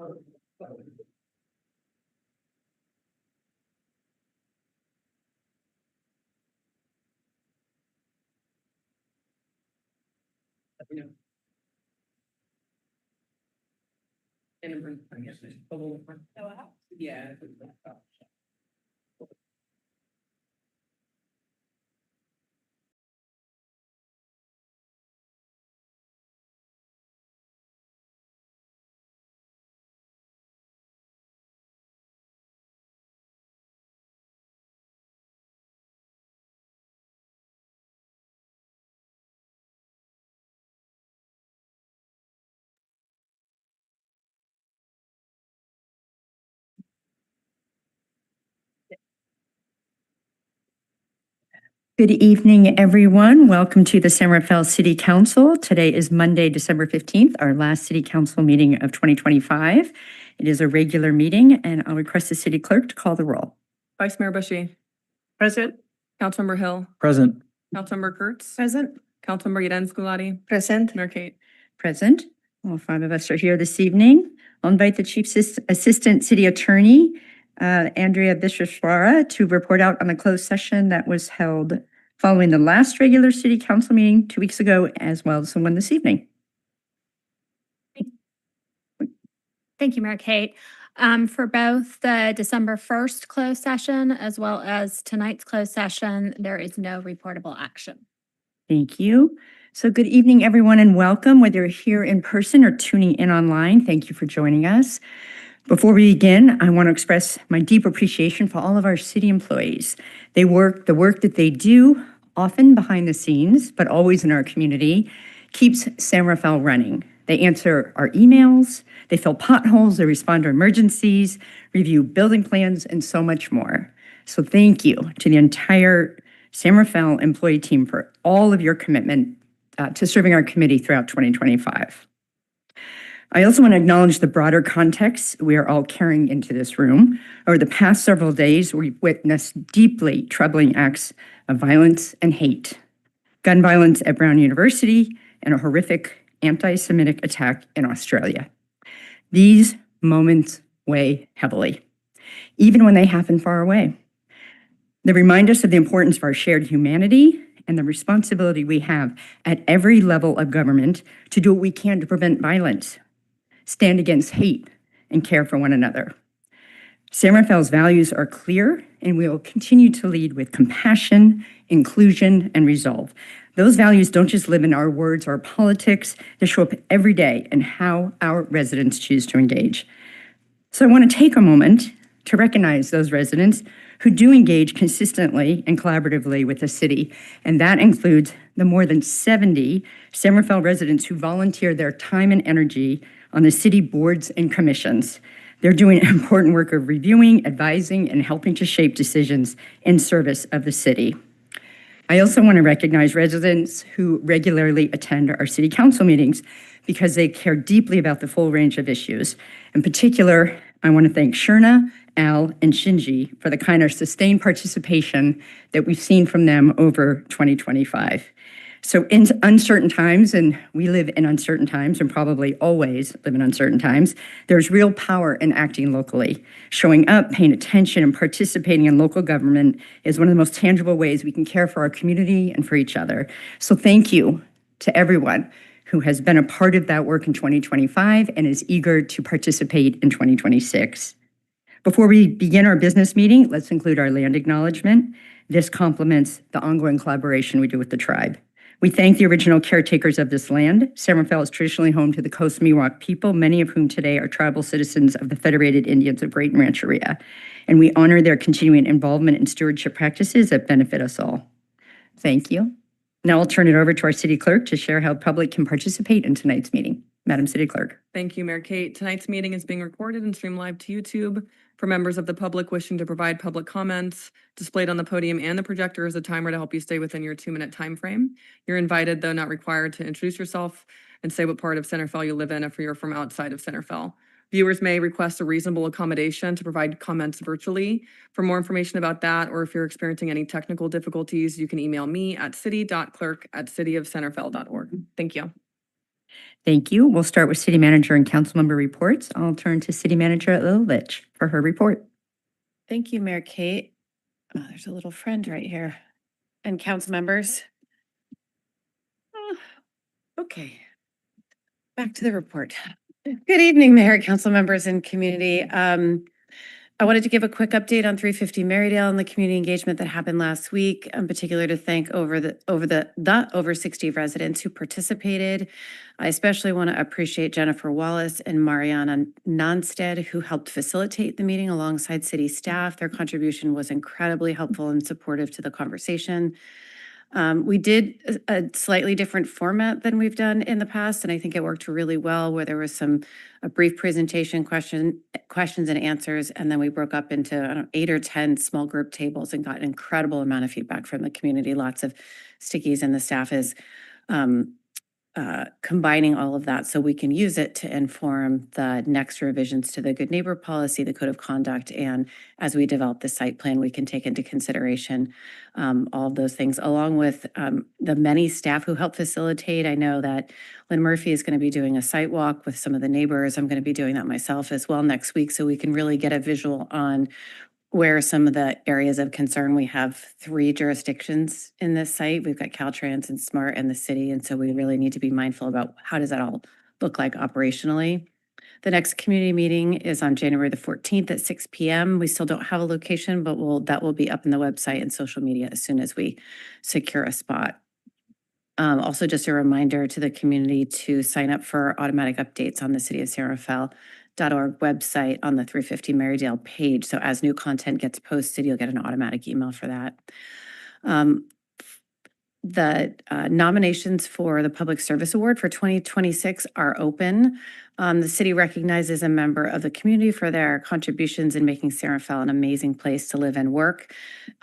Yeah. Good evening, everyone. Welcome to the San Rafael City Council. Today is Monday, December 15th, our last City Council meeting of 2025. It is a regular meeting, and I'll request the City Clerk to call the roll. Vice Mayor Bushy. Present. Councilmember Hill. Present. Councilmember Kurtz. Present. Councilmember Yeden Scolati. Present. Mayor Kate. Present. All five of us are here this evening. I'll invite the Chief Assistant City Attorney, Andrea Bischoff-Schwara, to report out on the closed session that was held following the last regular City Council meeting 2 weeks ago, as well as the one this evening. Thank you, Mayor Kate. For both the December 1st closed session as well as tonight's closed session, there is no reportable action. Thank you. So good evening, everyone, and welcome, whether you're here in person or tuning in online. Thank you for joining us. Before we begin, I want to express my deep appreciation for all of our city employees. The work that they do, often behind the scenes, but always in our community, keeps San Rafael running. They answer our emails, they fill potholes, they respond to emergencies, review building plans, and so much more. So thank you to the entire San Rafael employee team for all of your commitment to serving our committee throughout 2025. I also want to acknowledge the broader context we are all carrying into this room. Over the past several days, we've witnessed deeply troubling acts of violence and hate. Gun violence at Brown University and a horrific anti-Semitic attack in Australia. These moments weigh heavily, even when they happen far away. They remind us of the importance of our shared humanity and the responsibility we have at every level of government to do what we can to prevent violence, stand against hate, and care for one another. San Rafael's values are clear, and we will continue to lead with compassion, inclusion, and resolve. Those values don't just live in our words or politics, they show up every day in how our residents choose to engage. So I want to take a moment to recognize those residents who do engage consistently and collaboratively with the city, and that includes the more than 70 San Rafael residents who volunteer their time and energy on the city boards and commissions. They're doing important work of reviewing, advising, and helping to shape decisions in service of the city. I also want to recognize residents who regularly attend our city council meetings because they care deeply about the full range of issues. In particular, I want to thank Sherna, Al, and Shinji for the kind of sustained participation that we've seen from them over 2025. So in uncertain times, and we live in uncertain times and probably always live in uncertain times, there's real power in acting locally. Showing up, paying attention, and participating in local government is one of the most tangible ways we can care for our community and for each other. So thank you to everyone who has been a part of that work in 2025 and is eager to participate in 2026. Before we begin our business meeting, let's include our land acknowledgement. This complements the ongoing collaboration we do with the tribe. We thank the original caretakers of this land. San Rafael is traditionally home to the Coast Miwok people, many of whom today are tribal citizens of the Federated Indians of Great Rancheria, and we honor their continuing involvement in stewardship practices that benefit us all. Thank you. Now I'll turn it over to our city clerk to share how the public can participate in tonight's meeting. Madam City Clerk. Thank you, Mayor Kate. Tonight's meeting is being recorded and streamed live to YouTube. For members of the public wishing to provide public comments, displayed on the podium and the projector is a timer to help you stay within your 2-minute time frame. You're invited, though not required, to introduce yourself and say what part of San Rafael you live in if you're from outside of San Rafael. Viewers may request a reasonable accommodation to provide comments virtually. For more information about that, or if you're experiencing any technical difficulties, you can email me at city.clerk@cityofsanrafael.org. Thank you. Thank you. We'll start with city manager and council member reports. I'll turn to city manager Lilovich for her report. Thank you, Mayor Kate. Oh, there's a little friend right here. And council members. Oh, okay. Back to the report. Good evening, Mayor, council members, and community. I wanted to give a quick update on 350 Marydale and the community engagement that happened last week, in particular to thank over 60 residents who participated. I especially want to appreciate Jennifer Wallace and Mariana Nonstead, who helped facilitate the meeting alongside city staff. Their contribution was incredibly helpful and supportive to the conversation. We did a slightly different format than we've done in the past, and I think it worked really well, where there was a brief presentation, questions and answers, and then we broke up into, I don't know, 8 or 10 small group tables and got an incredible amount of feedback from the community. Lots of stickies, and the staff is combining all of that so we can use it to inform the next revisions to the Good Neighbor Policy, the Code of Conduct, and as we develop the site plan, we can take into consideration all of those things, along with the many staff who help facilitate. I know that Lynn Murphy is going to be doing a site walk with some of the neighbors. I'm going to be doing that myself as well next week, so we can really get a visual on where some of the areas of concern. We have 3 jurisdictions in this site. We've got Caltrans and SMART and the city, and so we really need to be mindful about how does that all look like operationally. The next community meeting is on January the 14th at 6 p.m. We still don't have a location, but that will be up in the website and social media as soon as we secure a spot. Also, just a reminder to the community to sign up for automatic updates on the City of San Rafael.org website on the 350 Marydale page. So as new content gets posted, you'll get an automatic email for that. The nominations for the Public Service Award for 2026 are open. The city recognizes a member of the community for their contributions in making San Rafael an amazing place to live and work.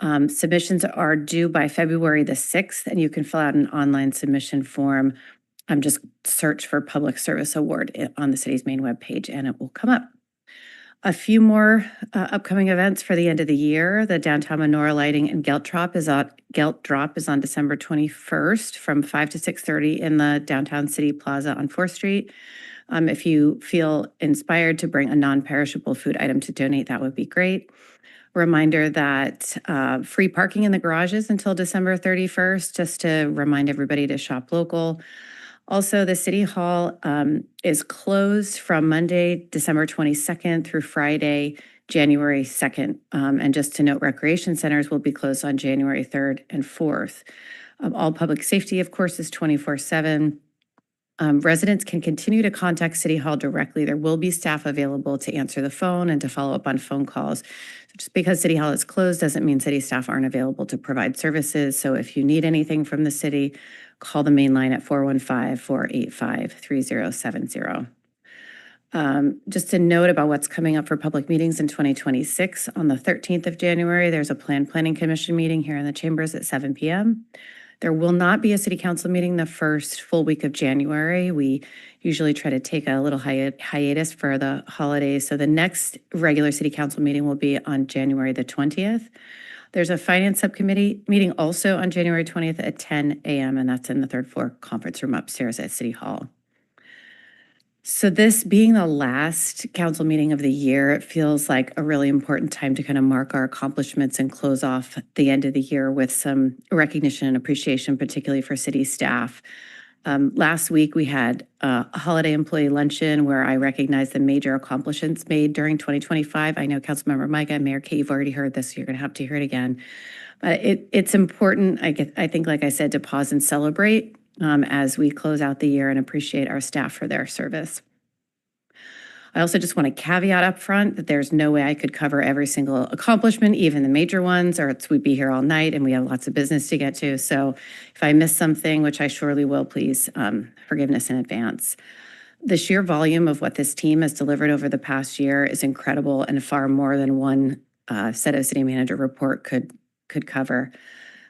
Submissions are due by February the 6th, and you can fill out an online submission form. Just search for Public Service Award on the city's main webpage, and it will come up. A few more upcoming events for the end of the year. The downtown menorah lighting and Gelt Drop is on December 21st from 5 to 6:30 in the downtown city plaza on 4th Street. If you feel inspired to bring a non-perishable food item to donate, that would be great. Reminder that free parking in the garages until December 31st, just to remind everybody to shop local. Also, the City Hall is closed from Monday, December 22nd through Friday, January 2nd. And just to note, recreation centers will be closed on January 3rd and 4th. All public safety, of course, is 24/7. Residents can continue to contact City Hall directly. There will be staff available to answer the phone and to follow up on phone calls. Just because City Hall is closed doesn't mean city staff aren't available to provide services. So if you need anything from the city, call the main line at 415-485-3070. Just a note about what's coming up for public meetings in 2026. On the 13th of January, there's a Planning Commission meeting here in the chambers at 7 p.m. There will not be a city council meeting the first full week of January. We usually try to take a little hiatus for the holidays. So the next regular city council meeting will be on January the 20th. There's a finance subcommittee meeting also on January 20th at 10 a.m. and that's in the 3rd floor conference room upstairs at City Hall. So this being the last council meeting of the year, it feels like a really important time to kind of mark our accomplishments and close off the end of the year with some recognition and appreciation, particularly for city staff. Last week, we had a holiday employee luncheon where I recognized the major accomplishments made during 2025. I know Councilmember Micah and Mayor Kate, you've already heard this, so you're going to have to hear it again. But it's important, I think, like I said, to pause and celebrate as we close out the year and appreciate our staff for their service. I also just want to caveat up front that there's no way I could cover every single accomplishment, even the major ones, or we'd be here all night and we have lots of business to get to. So if I miss something, which I surely will, please forgiveness in advance. The sheer volume of what this team has delivered over the past year is incredible and far more than one set of city manager report could cover.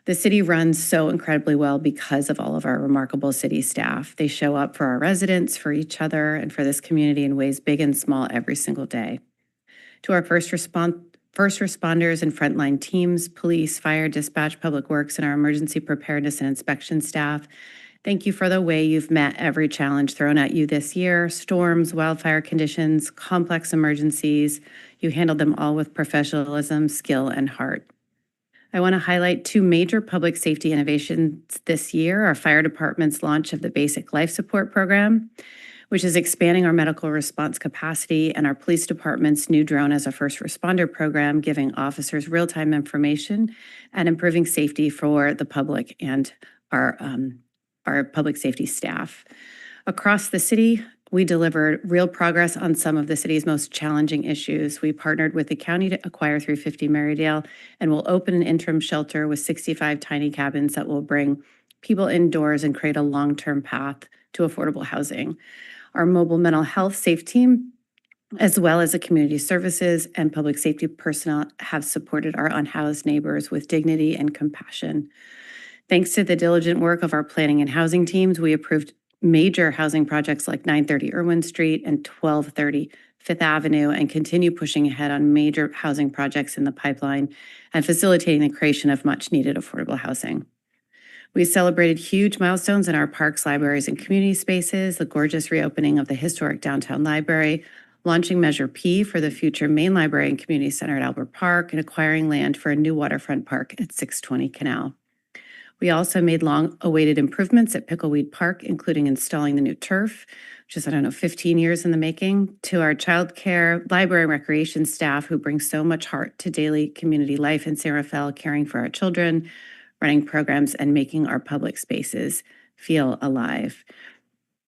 The city runs so incredibly well because of all of our remarkable city staff. They show up for our residents, for each other, and for this community in ways big and small every single day. To our first responders and frontline teams, police, fire, dispatch, public works, and our emergency preparedness and inspection staff, Thank you for the way you've met every challenge thrown at you this year: storms, wildfire conditions, complex emergencies. You handled them all with professionalism, skill, and heart. I want to highlight two major public safety innovations this year: our fire department's launch of the Basic Life Support Program, which is expanding our medical response capacity, and our police department's new Drone as a First Responder program, giving officers real-time information and improving safety for the public and our public safety staff. Across the city, we delivered real progress on some of the city's most challenging issues. We partnered with the county to acquire 350 Marydale and will open an interim shelter with 65 tiny cabins that will bring people indoors and create a long-term path to affordable housing. Our mobile mental health SAFE team, as well as the community services and public safety personnel, have supported our unhoused neighbors with dignity and compassion. Thanks to the diligent work of our planning and housing teams, we approved major housing projects like 930 Irwin Street and 1230 Fifth Avenue, and continue pushing ahead on major housing projects in the pipeline and facilitating the creation of much-needed affordable housing. We celebrated huge milestones in our parks, libraries, and community spaces: the gorgeous reopening of the historic downtown library, launching Measure P for the future main library and community center at Albert Park, and acquiring land for a new waterfront park at 620 Canal. We also made long-awaited improvements at Pickleweed Park, including installing the new turf, which is, 15 years in the making, to our childcare, library, and recreation staff who bring so much heart to daily community life in San Rafael, caring for our children, running programs, and making our public spaces feel alive.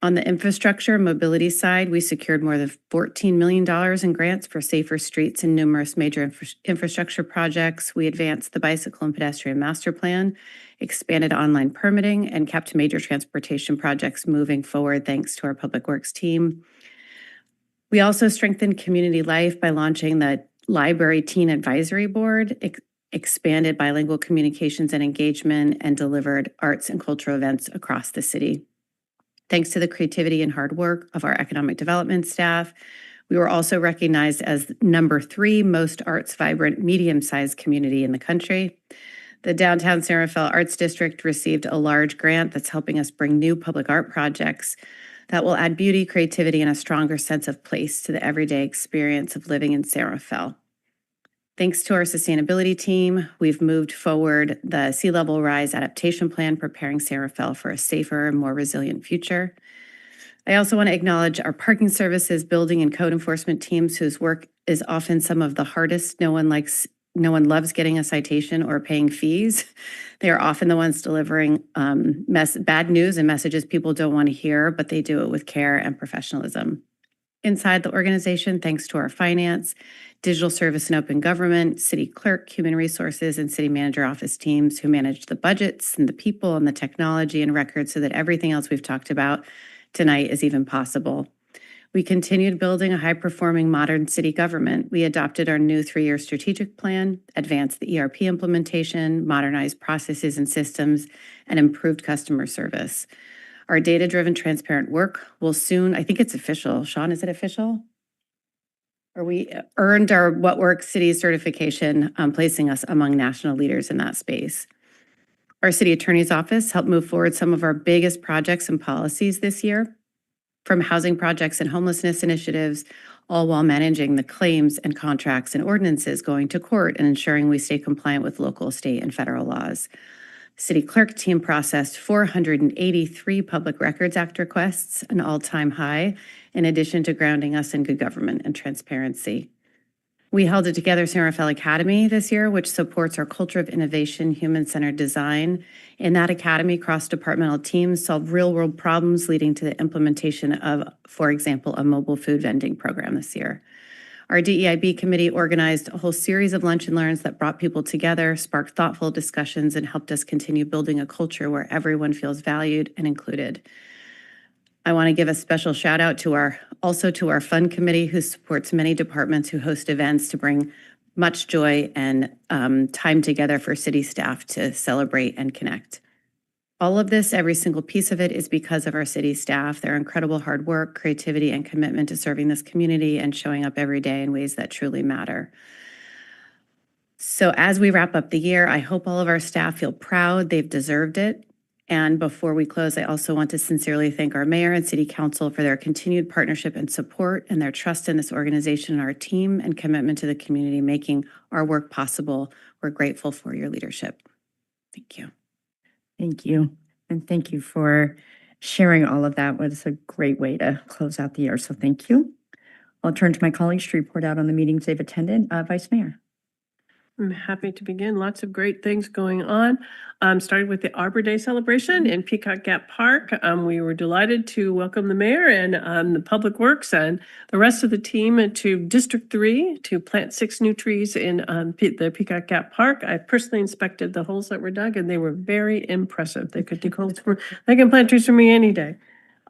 On the infrastructure and mobility side, we secured more than $14 million in grants for safer streets and numerous major infrastructure projects. We advanced the bicycle and pedestrian master plan, expanded online permitting, and kept major transportation projects moving forward thanks to our public works team. We also strengthened community life by launching the Library Teen Advisory Board, expanded bilingual communications and engagement, and delivered arts and cultural events across the city. Thanks to the creativity and hard work of our economic development staff, we were also recognized as number 3 most arts vibrant medium-sized community in the country. The Downtown San Rafael Arts District received a large grant that's helping us bring new public art projects that will add beauty, creativity, and a stronger sense of place to the everyday experience of living in San Rafael. Thanks to our sustainability team, we've moved forward the sea level rise adaptation plan, preparing San Rafael for a safer and more resilient future. I also want to acknowledge our parking services, building, and code enforcement teams, whose work is often some of the hardest. No one loves getting a citation or paying fees. They are often the ones delivering bad news and messages people don't want to hear, but they do it with care and professionalism. Inside the organization, thanks to our finance, digital service and open government, city clerk, human resources, and city manager office teams who manage the budgets and the people and the technology and records so that everything else we've talked about tonight is even possible. We continued building a high-performing modern city government. We adopted our new 3-year strategic plan, advanced the ERP implementation, modernized processes and systems, and improved customer service. Our data-driven, transparent work will soon, I think it's official. Sean, is it official? Or we earned our What Works City certification, placing us among national leaders in that space. Our city attorney's office helped move forward some of our biggest projects and policies this year, from housing projects and homelessness initiatives, all while managing the claims and contracts and ordinances going to court and ensuring we stay compliant with local, state, and federal laws. City clerk team processed 483 Public Records Act requests, an all-time high, in addition to grounding us in good government and transparency. We held it together San Rafael Academy this year, which supports our culture of innovation, human-centered design. In that academy, cross-departmental teams solved real-world problems, leading to the implementation of, for example, a mobile food vending program this year. Our DEIB committee organized a whole series of lunch and learns that brought people together, sparked thoughtful discussions, and helped us continue building a culture where everyone feels valued and included. I want to give a special shout out to our fun committee, who supports many departments who host events to bring much joy and time together for city staff to celebrate and connect. All of this, every single piece of it, is because of our city staff, their incredible hard work, creativity, and commitment to serving this community and showing up every day in ways that truly matter. So as we wrap up the year, I hope all of our staff feel proud. They've deserved it. And before we close, I also want to sincerely thank our mayor and city council for their continued partnership and support and their trust in this organization and our team and commitment to the community, making our work possible. We're grateful for your leadership. Thank you. Thank you. And thank you for sharing all of that. It was a great way to close out the year. So thank you. I'll turn to my colleagues to report out on the meetings they've attended. Vice Mayor. I'm happy to begin. Lots of great things going on. Started with the Arbor Day celebration in Peacock Gap Park. We were delighted to welcome the mayor and the Public Works and the rest of the team to District 3 to plant 6 new trees in the Peacock Gap Park. I personally inspected the holes that were dug, and they were very impressive. They could dig holes for, they can plant trees for me any day.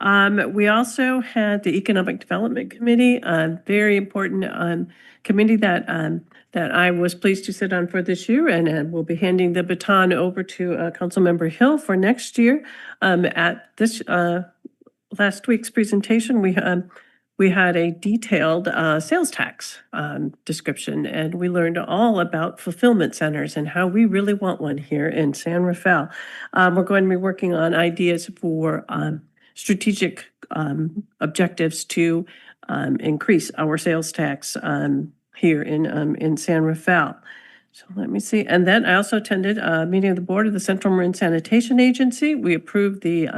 We also had the Economic Development Committee, a very important committee that I was pleased to sit on for this year, and we'll be handing the baton over to Councilmember Hill for next year. At this last week's presentation, we had a detailed sales tax description, and we learned all about fulfillment centers and how we really want one here in San Rafael. We're going to be working on ideas for strategic objectives to increase our sales tax here in San Rafael. So let me see. And then I also attended a meeting of the board of the Central Marin Sanitation Agency. We approved the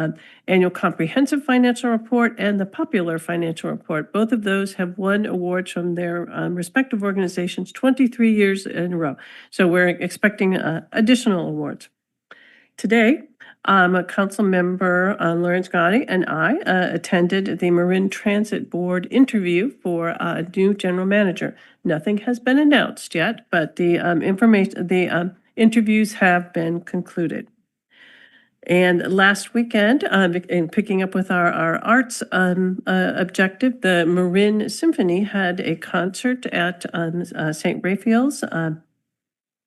annual comprehensive financial report and the popular financial report. Both of those have won awards from their respective organizations 23 years in a row. So we're expecting additional awards. Today, Councilmember Lawrence Gotti and I attended the Marin Transit Board interview for a new general manager. Nothing has been announced yet, but the interviews have been concluded. And last weekend, in picking up with our arts objective, the Marin Symphony had a concert at St. Raphael's.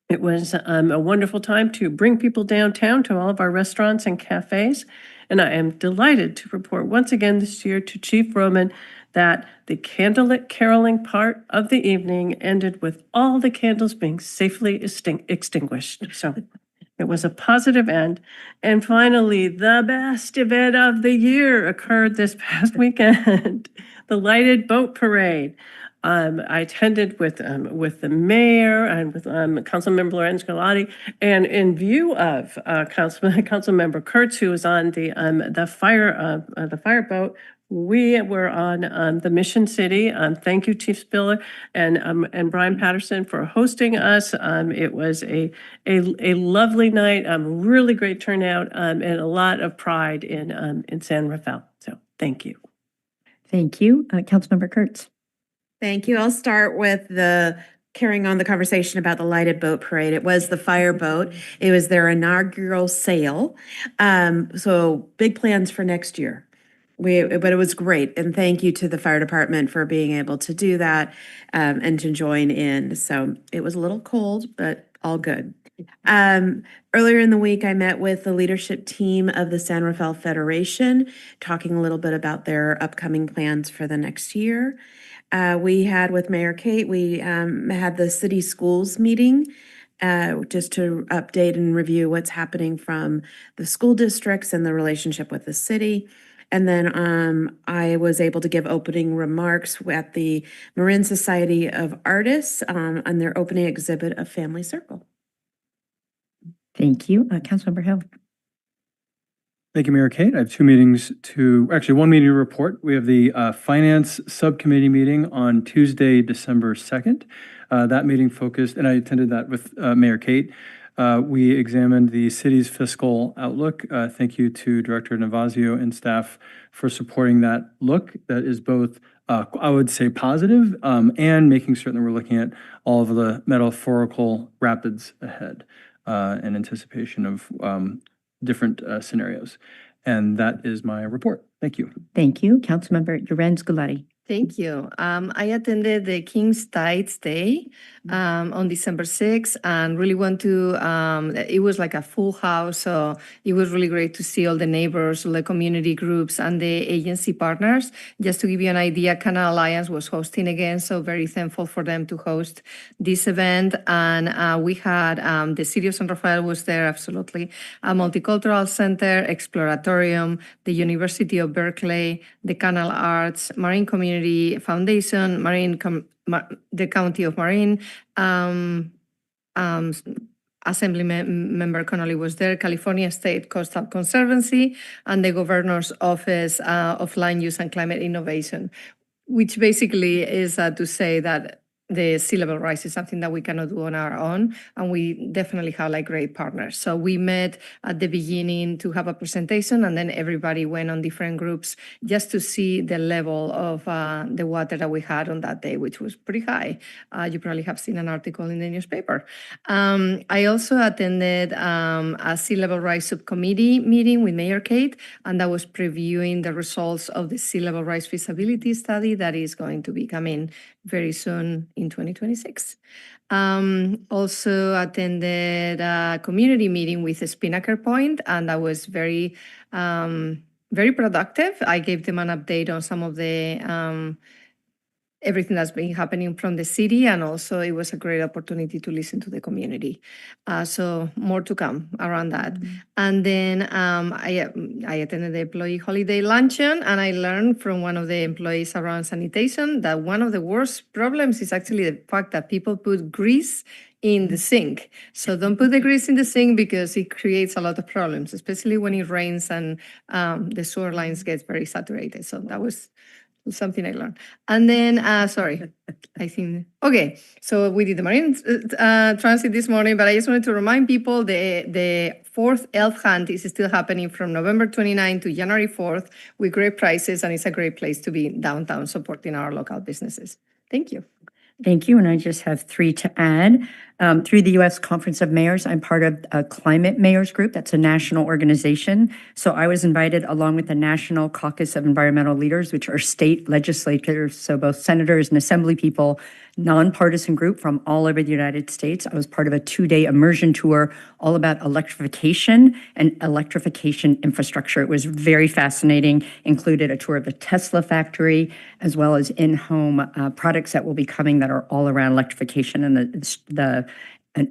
It was a wonderful time to bring people downtown to all of our restaurants and cafes. And I am delighted to report once again this year to Chief Roman that the candlelit caroling part of the evening ended with all the candles being safely extinguished. So it was a positive end. And finally, the best event of the year occurred this past weekend, the lighted boat parade. I attended with the mayor and with Councilmember Lorenz Galati, and in view of Councilmember Kurtz, who was on the fireboat. We were on the Mission City. Thank you, Chief Spiller and Brian Patterson for hosting us. It was a lovely night, really great turnout, and a lot of pride in San Rafael. So thank you. Thank you. Councilmember Kurtz. Thank you. I'll start with carrying on the conversation about the lighted boat parade. It was the fireboat. It was their inaugural sail. So big plans for next year. But it was great. And thank you to the fire department for being able to do that and to join in. So it was a little cold, but all good. Earlier in the week, I met with the leadership team of the San Rafael Federation, talking a little bit about their upcoming plans for the next year. We had with Mayor Kate, we had the city schools meeting just to update and review what's happening from the school districts and the relationship with the city. And then I was able to give opening remarks at the Marin Society of Artists on their opening exhibit of Family Circle. Thank you. Councilmember Hill. Thank you, Mayor Kate. I have one meeting to report. We have the Finance Subcommittee meeting on Tuesday, December 2nd. That meeting focused, and I attended that with Mayor Kate. We examined the city's fiscal outlook. Thank you to Director Navazio and staff for supporting that look. That is both, I would say, positive and making certain that we're looking at all of the metaphorical rapids ahead in anticipation of different scenarios. And that is my report. Thank you. Thank you. Councilmember Lorenz Galati. Thank you. I attended the King's Tides Day on December 6th, and really want to, it was like a full house, so it was really great to see all the neighbors, all the community groups, and the agency partners. Just to give you an idea, Canal Alliance was hosting again, so very thankful for them to host this event. And we had, the City of San Rafael was there, absolutely, a multicultural center, exploratorium, the University of Berkeley, the Canal Arts, Marine Community Foundation, the County of Marine, Assembly Member Connolly was there, California State Coastal Conservancy, and the Governor's Office of Land Use and Climate Innovation, which basically is to say that the sea level rise is something that we cannot do on our own, and we definitely have like great partners. So we met at the beginning to have a presentation, and then everybody went on different groups just to see the level of the water that we had on that day, which was pretty high. You probably have seen an article in the newspaper. I also attended a sea level rise subcommittee meeting with Mayor Kate, and that was previewing the results of the sea level rise feasibility study that is going to be coming very soon in 2026. Also attended a community meeting with Spinnaker Point, and that was very, very productive. I gave them an update on some of the everything that's been happening from the city, and also it was a great opportunity to listen to the community. So more to come around that. And then I attended the employee holiday luncheon, and I learned from one of the employees around sanitation that one of the worst problems is actually the fact that people put grease in the sink. So don't put the grease in the sink because it creates a lot of problems, especially when it rains and the sewer lines get very saturated. So that was something I learned. And then, sorry, I think, okay, so we did the marine transit this morning, but I just wanted to remind people the fourth elf hunt is still happening from November 29 to January 4th with great prices, and it's a great place to be downtown supporting our local businesses. Thank you. Thank you. And I just have 3 to add. Through the U.S. Conference of Mayors, I'm part of a Climate Mayors Group. That's a national organization. So I was invited along with the National Caucus of Environmental Leaders, which are state legislators, so both senators and assembly people, nonpartisan group from all over the United States. I was part of a 2-day immersion tour all about electrification and electrification infrastructure. It was very fascinating, included a tour of the Tesla factory, as well as in-home products that will be coming that are all around electrification and the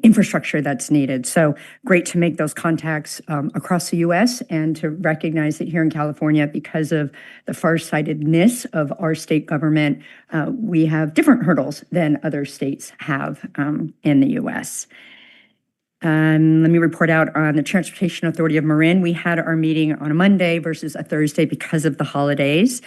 infrastructure that's needed. So great to make those contacts across the U.S. and to recognize that here in California, because of the farsightedness of our state government, we have different hurdles than other states have in the U.S. Let me report out on the Transportation Authority of Marin. We had our meeting on a Monday versus a Thursday because of the holidays.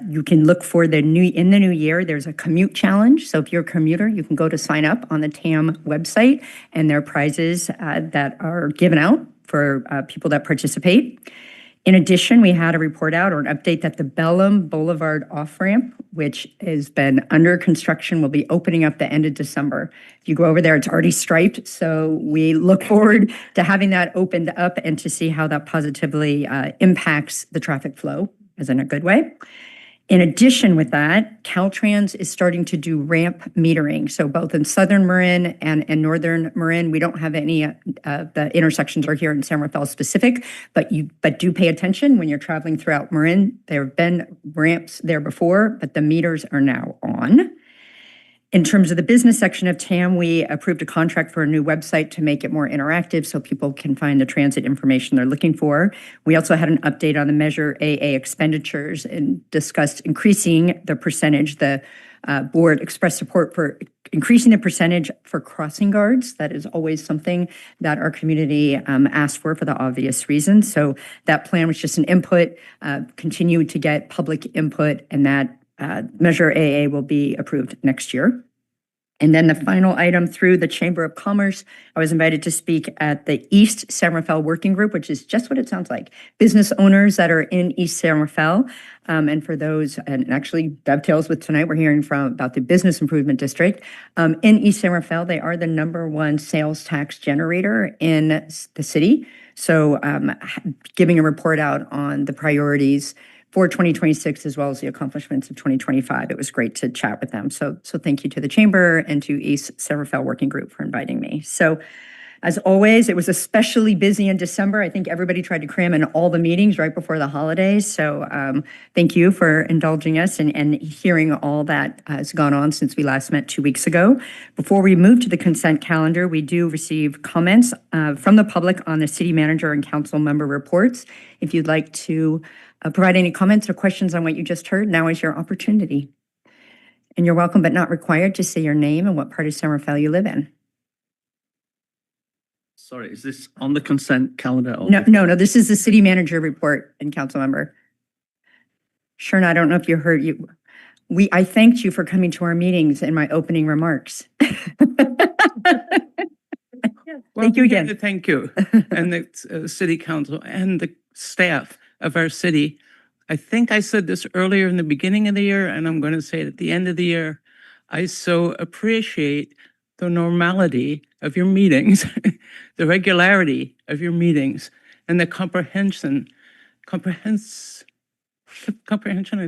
You can look for in the new year, there's a commute challenge. So if you're a commuter, you can go to sign up on the TAM website, and there are prizes that are given out for people that participate. In addition, we had a report out or an update that the Bellum Boulevard off-ramp, which has been under construction, will be opening up the end of December. If you go over there, it's already striped. So we look forward to having that opened up and to see how that positively impacts the traffic flow, as in a good way. In addition with that, Caltrans is starting to do ramp metering. So both in Southern Marin and Northern Marin, we don't have any, the intersections are here in San Rafael specific, but do pay attention when you're traveling throughout Marin. There have been ramps there before, but the meters are now on. In terms of the business section of TAM, we approved a contract for a new website to make it more interactive so people can find the transit information they're looking for. We also had an update on the Measure AA expenditures and discussed increasing the percentage. The board expressed support for increasing the percentage for crossing guards. That is always something that our community asked for the obvious reasons. So that plan was just an input, continue to get public input, and that Measure AA will be approved next year. And then the final item, through the Chamber of Commerce, I was invited to speak at the East San Rafael Working Group, which is just what it sounds like. Business owners that are in East San Rafael. And for those, and actually dovetails with tonight, we're hearing about the Business Improvement District. In East San Rafael, they are the #1 sales tax generator in the city. So giving a report out on the priorities for 2026 as well as the accomplishments of 2025. It was great to chat with them. So thank you to the Chamber and to East San Rafael Working Group for inviting me. So as always, it was especially busy in December. I think everybody tried to cram in all the meetings right before the holidays. So thank you for indulging us and hearing all that has gone on since we last met 2 weeks ago. Before we move to the consent calendar, we do receive comments from the public on the city manager and council member reports. If you'd like to provide any comments or questions on what you just heard, now is your opportunity. And you're welcome but not required to say your name and what part of San Rafael you live in. Sorry, is this on the consent calendar? No, this is the city manager report and council member. Sure, I don't know if you heard I thanked you for coming to our meetings in my opening remarks. Thank you again. Thank you. And the city council and the staff of our city. I think I said this earlier in the beginning of the year, and I'm going to say it at the end of the year. I so appreciate the normality of your meetings, the regularity of your meetings, and the comprehension, I think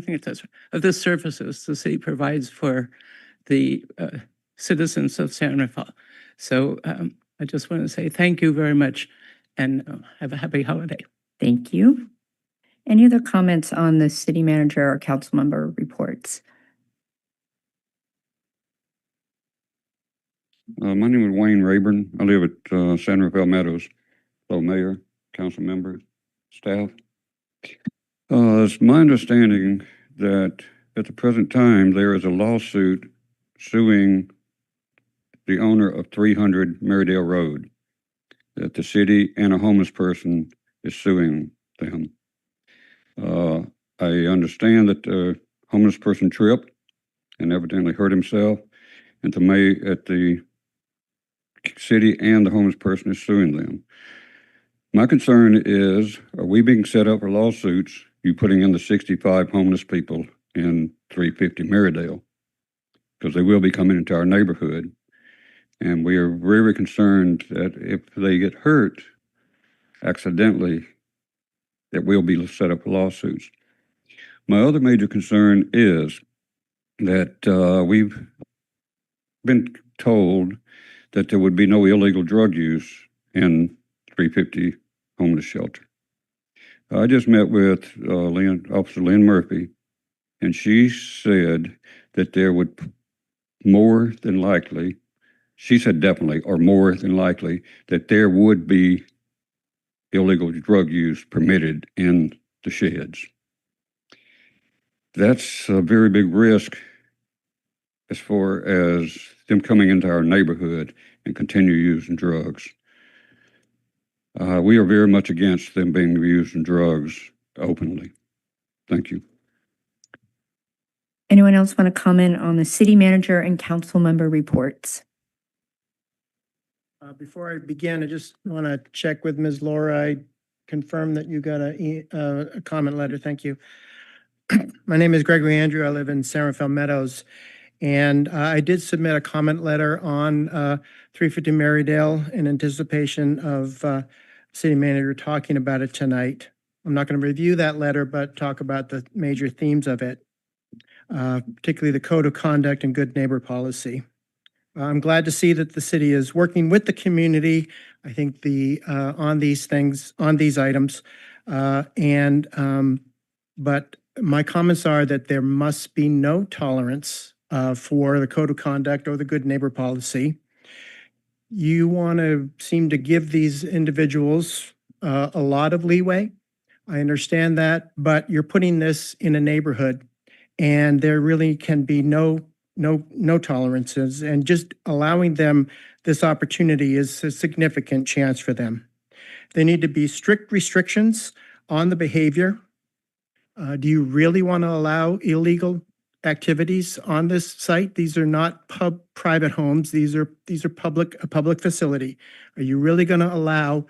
it does, of the services the city provides for the citizens of San Rafael. So I just want to say thank you very much and have a happy holiday. Thank you. Any other comments on the city manager or council member reports? My name is Wayne Rayburn. I live at San Rafael Meadows. Hello, Mayor, council members, staff. It's my understanding that at the present time, there is a lawsuit suing the owner of 300 Marydale Road, that the city and a homeless person is suing them. I understand that the homeless person tripped and evidently hurt himself, and the city and the homeless person is suing them. My concern is, are we being set up for lawsuits, you putting in the 65 homeless people in 350 Marydale? Because they will be coming into our neighborhood. And we are very concerned that if they get hurt accidentally, that we'll be set up for lawsuits. My other major concern is that we've been told that there would be no illegal drug use in 350 homeless shelter. I just met with Officer Lynn Murphy, and she said that there would more than likely, she said definitely, or more than likely, that there would be illegal drug use permitted in the sheds. That's a very big risk as far as them coming into our neighborhood and continue using drugs. We are very much against them being using drugs openly. Thank you. Anyone else want to comment on the city manager and council member reports? Before I begin, I just want to check with Ms. Laura. I confirm that you got a comment letter. Thank you. My name is Gregory Andrew. I live in San Rafael Meadows. And I did submit a comment letter on 350 Marydale in anticipation of city manager talking about it tonight. I'm not going to review that letter, but talk about the major themes of it, particularly the code of conduct and good neighbor policy. I'm glad to see that the city is working with the community, I think on these items. But my comments are that there must be no tolerance for the code of conduct or the good neighbor policy. You want to seem to give these individuals a lot of leeway. I understand that, but you're putting this in a neighborhood, and there really can be no tolerances, and just allowing them this opportunity is a significant chance for them. There need to be strict restrictions on the behavior. Do you really want to allow illegal activities on this site? These are not private homes. These are a public facility. Are you really going to allow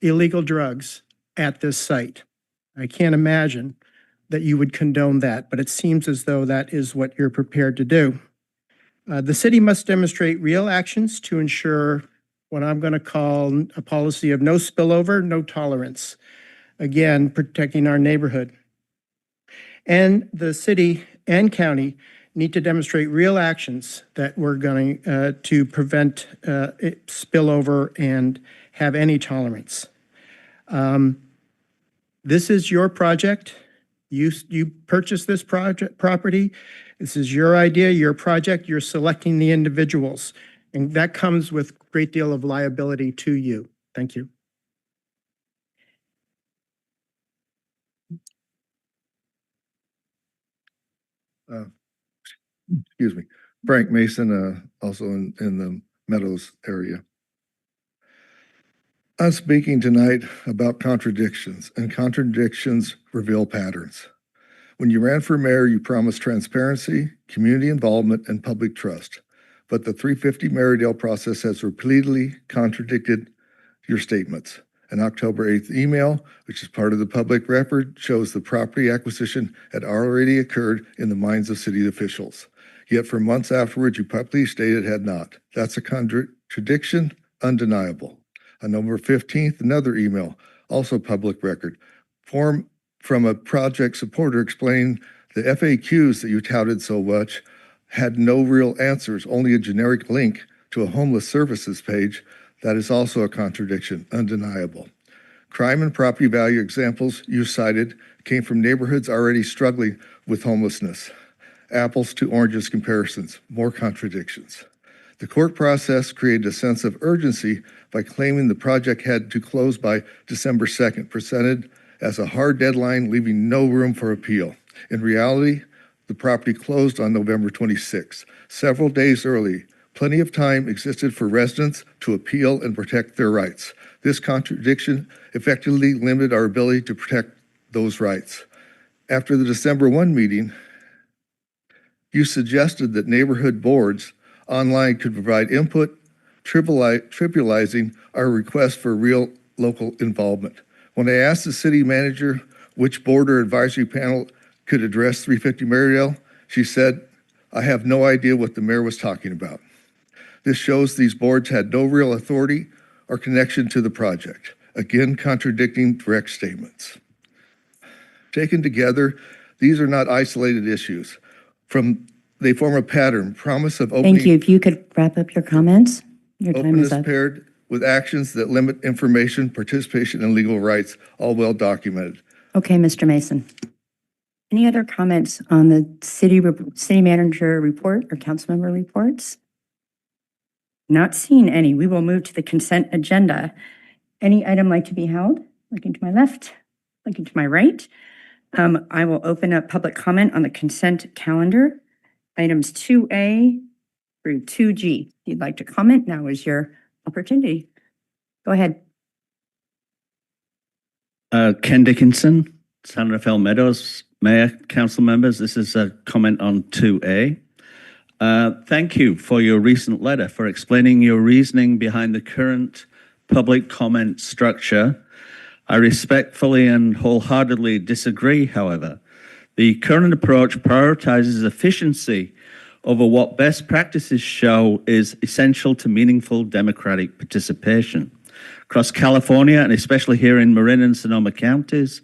illegal drugs at this site? I can't imagine that you would condone that, but it seems as though that is what you're prepared to do. The city must demonstrate real actions to ensure what I'm going to call a policy of no spillover, no tolerance. Again, protecting our neighborhood. And the city and county need to demonstrate real actions that we're going to prevent it spillover and have any tolerance. This is your project. You purchased this property. This is your idea, your project. You're selecting the individuals, and that comes with a great deal of liability to you. Thank you. Excuse me, Frank Mason, also in the Meadows area. I'm speaking tonight about contradictions, and contradictions reveal patterns. When you ran for mayor, you promised transparency, community involvement, and public trust. But the 350 Marydale process has repeatedly contradicted your statements. An October 8th email, which is part of the public record, shows the property acquisition had already occurred in the minds of city officials. Yet for months afterwards, you publicly stated it had not. That's a contradiction, undeniable. On November 15th, another email, also public record, from a project supporter explaining the FAQs that you touted so much had no real answers, only a generic link to a homeless services page. That is also a contradiction, undeniable. Crime and property value examples you cited came from neighborhoods already struggling with homelessness. Apples to oranges comparisons, more contradictions. The court process created a sense of urgency by claiming the project had to close by December 2nd, presented as a hard deadline, leaving no room for appeal. In reality, the property closed on November 26th, several days early. Plenty of time existed for residents to appeal and protect their rights. This contradiction effectively limited our ability to protect those rights. After the December 1 meeting, you suggested that neighborhood boards online could provide input, trivializing our request for real local involvement. When I asked the city manager which board or advisory panel could address 350 Marydale, she said, "I have no idea what the mayor was talking about." This shows these boards had no real authority or connection to the project, again contradicting direct statements. Taken together, these are not isolated issues. They form a pattern, promise of opening. Thank you. If you could wrap up your comments, your time is Openness up. paired with actions that limit information, participation, and legal rights, all well documented. Okay, Mr. Mason. Any other comments on the city manager report or council member reports? Not seeing any. We will move to the consent agenda. Any item like to be held? Looking to my left, looking to my right. I will open up public comment on the consent calendar. Items 2A through 2G. If you'd like to comment, now is your opportunity. Go ahead. Ken Dickinson, San Rafael Meadows, Mayor, Council members. This is a comment on 2A. Thank you for your recent letter, for explaining your reasoning behind the current public comment structure. I respectfully and wholeheartedly disagree, however. The current approach prioritizes efficiency over what best practices show is essential to meaningful democratic participation. Across California, and especially here in Marin and Sonoma counties,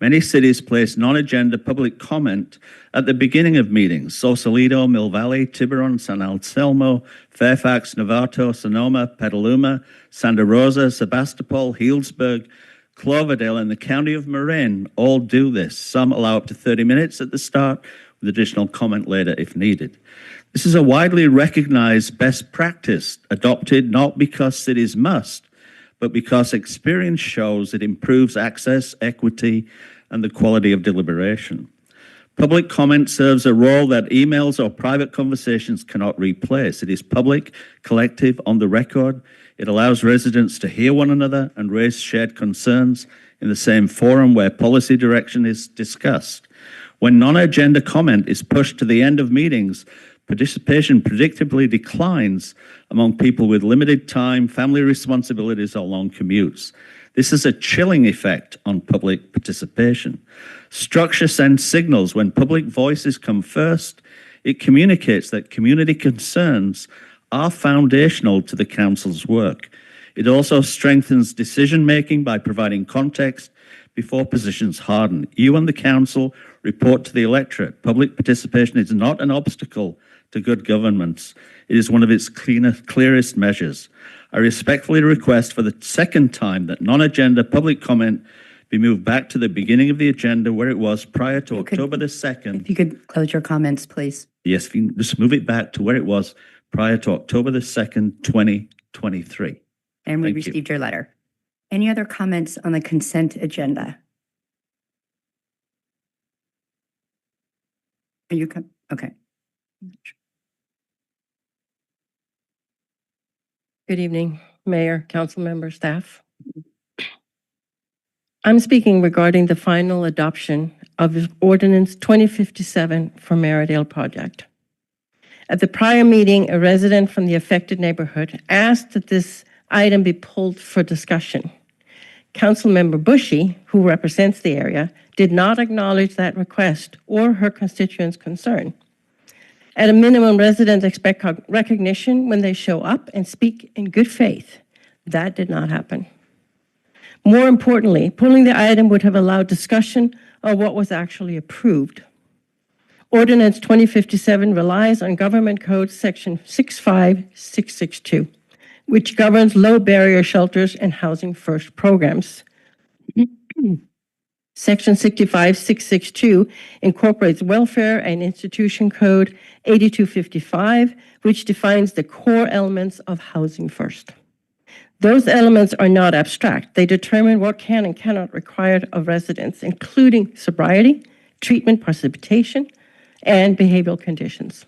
many cities place non-agenda public comment at the beginning of meetings. Sausalito, Mill Valley, Tiburon, San Anselmo, Fairfax, Novato, Sonoma, Petaluma, Santa Rosa, Sebastopol, Healdsburg, Cloverdale, and the county of Marin all do this. Some allow up to 30 minutes at the start with additional comment later if needed. This is a widely recognized best practice adopted not because cities must, but because experience shows it improves access, equity, and the quality of deliberation. Public comment serves a role that emails or private conversations cannot replace. It is public, collective, on the record. It allows residents to hear one another and raise shared concerns in the same forum where policy direction is discussed. When non-agenda comment is pushed to the end of meetings, participation predictably declines among people with limited time, family responsibilities, or long commutes. This is a chilling effect on public participation. Structure sends signals. When public voices come first, it communicates that community concerns are foundational to the council's work. It also strengthens decision-making by providing context before positions harden. You and the council report to the electorate. Public participation is not an obstacle to good governance. It is one of its clearest measures. I respectfully request for the second time that non-agenda public comment be moved back to the beginning of the agenda where it was prior to October the 2nd. If you could close your comments, please. Yes, if you can just move it back to where it was prior to October the 2nd, 2023. And we Thank you. received your letter. Any other comments on the consent agenda? Are you, okay. Good evening, Mayor, council member, staff. I'm speaking regarding the final adoption of Ordinance 2057 for Maridale Project. At the prior meeting, a resident from the affected neighborhood asked that this item be pulled for discussion. Councilmember Bushy, who represents the area, did not acknowledge that request or her constituents' concern. At a minimum, residents expect recognition when they show up and speak in good faith. That did not happen. More importantly, pulling the item would have allowed discussion of what was actually approved. Ordinance 2057 relies on Government Code Section 65662, which governs low barrier shelters and housing first programs. Section 65662 incorporates Welfare and Institution Code 8255, which defines the core elements of housing first. Those elements are not abstract. They determine what can and cannot required of residents, including sobriety, treatment, precipitation, and behavioral conditions.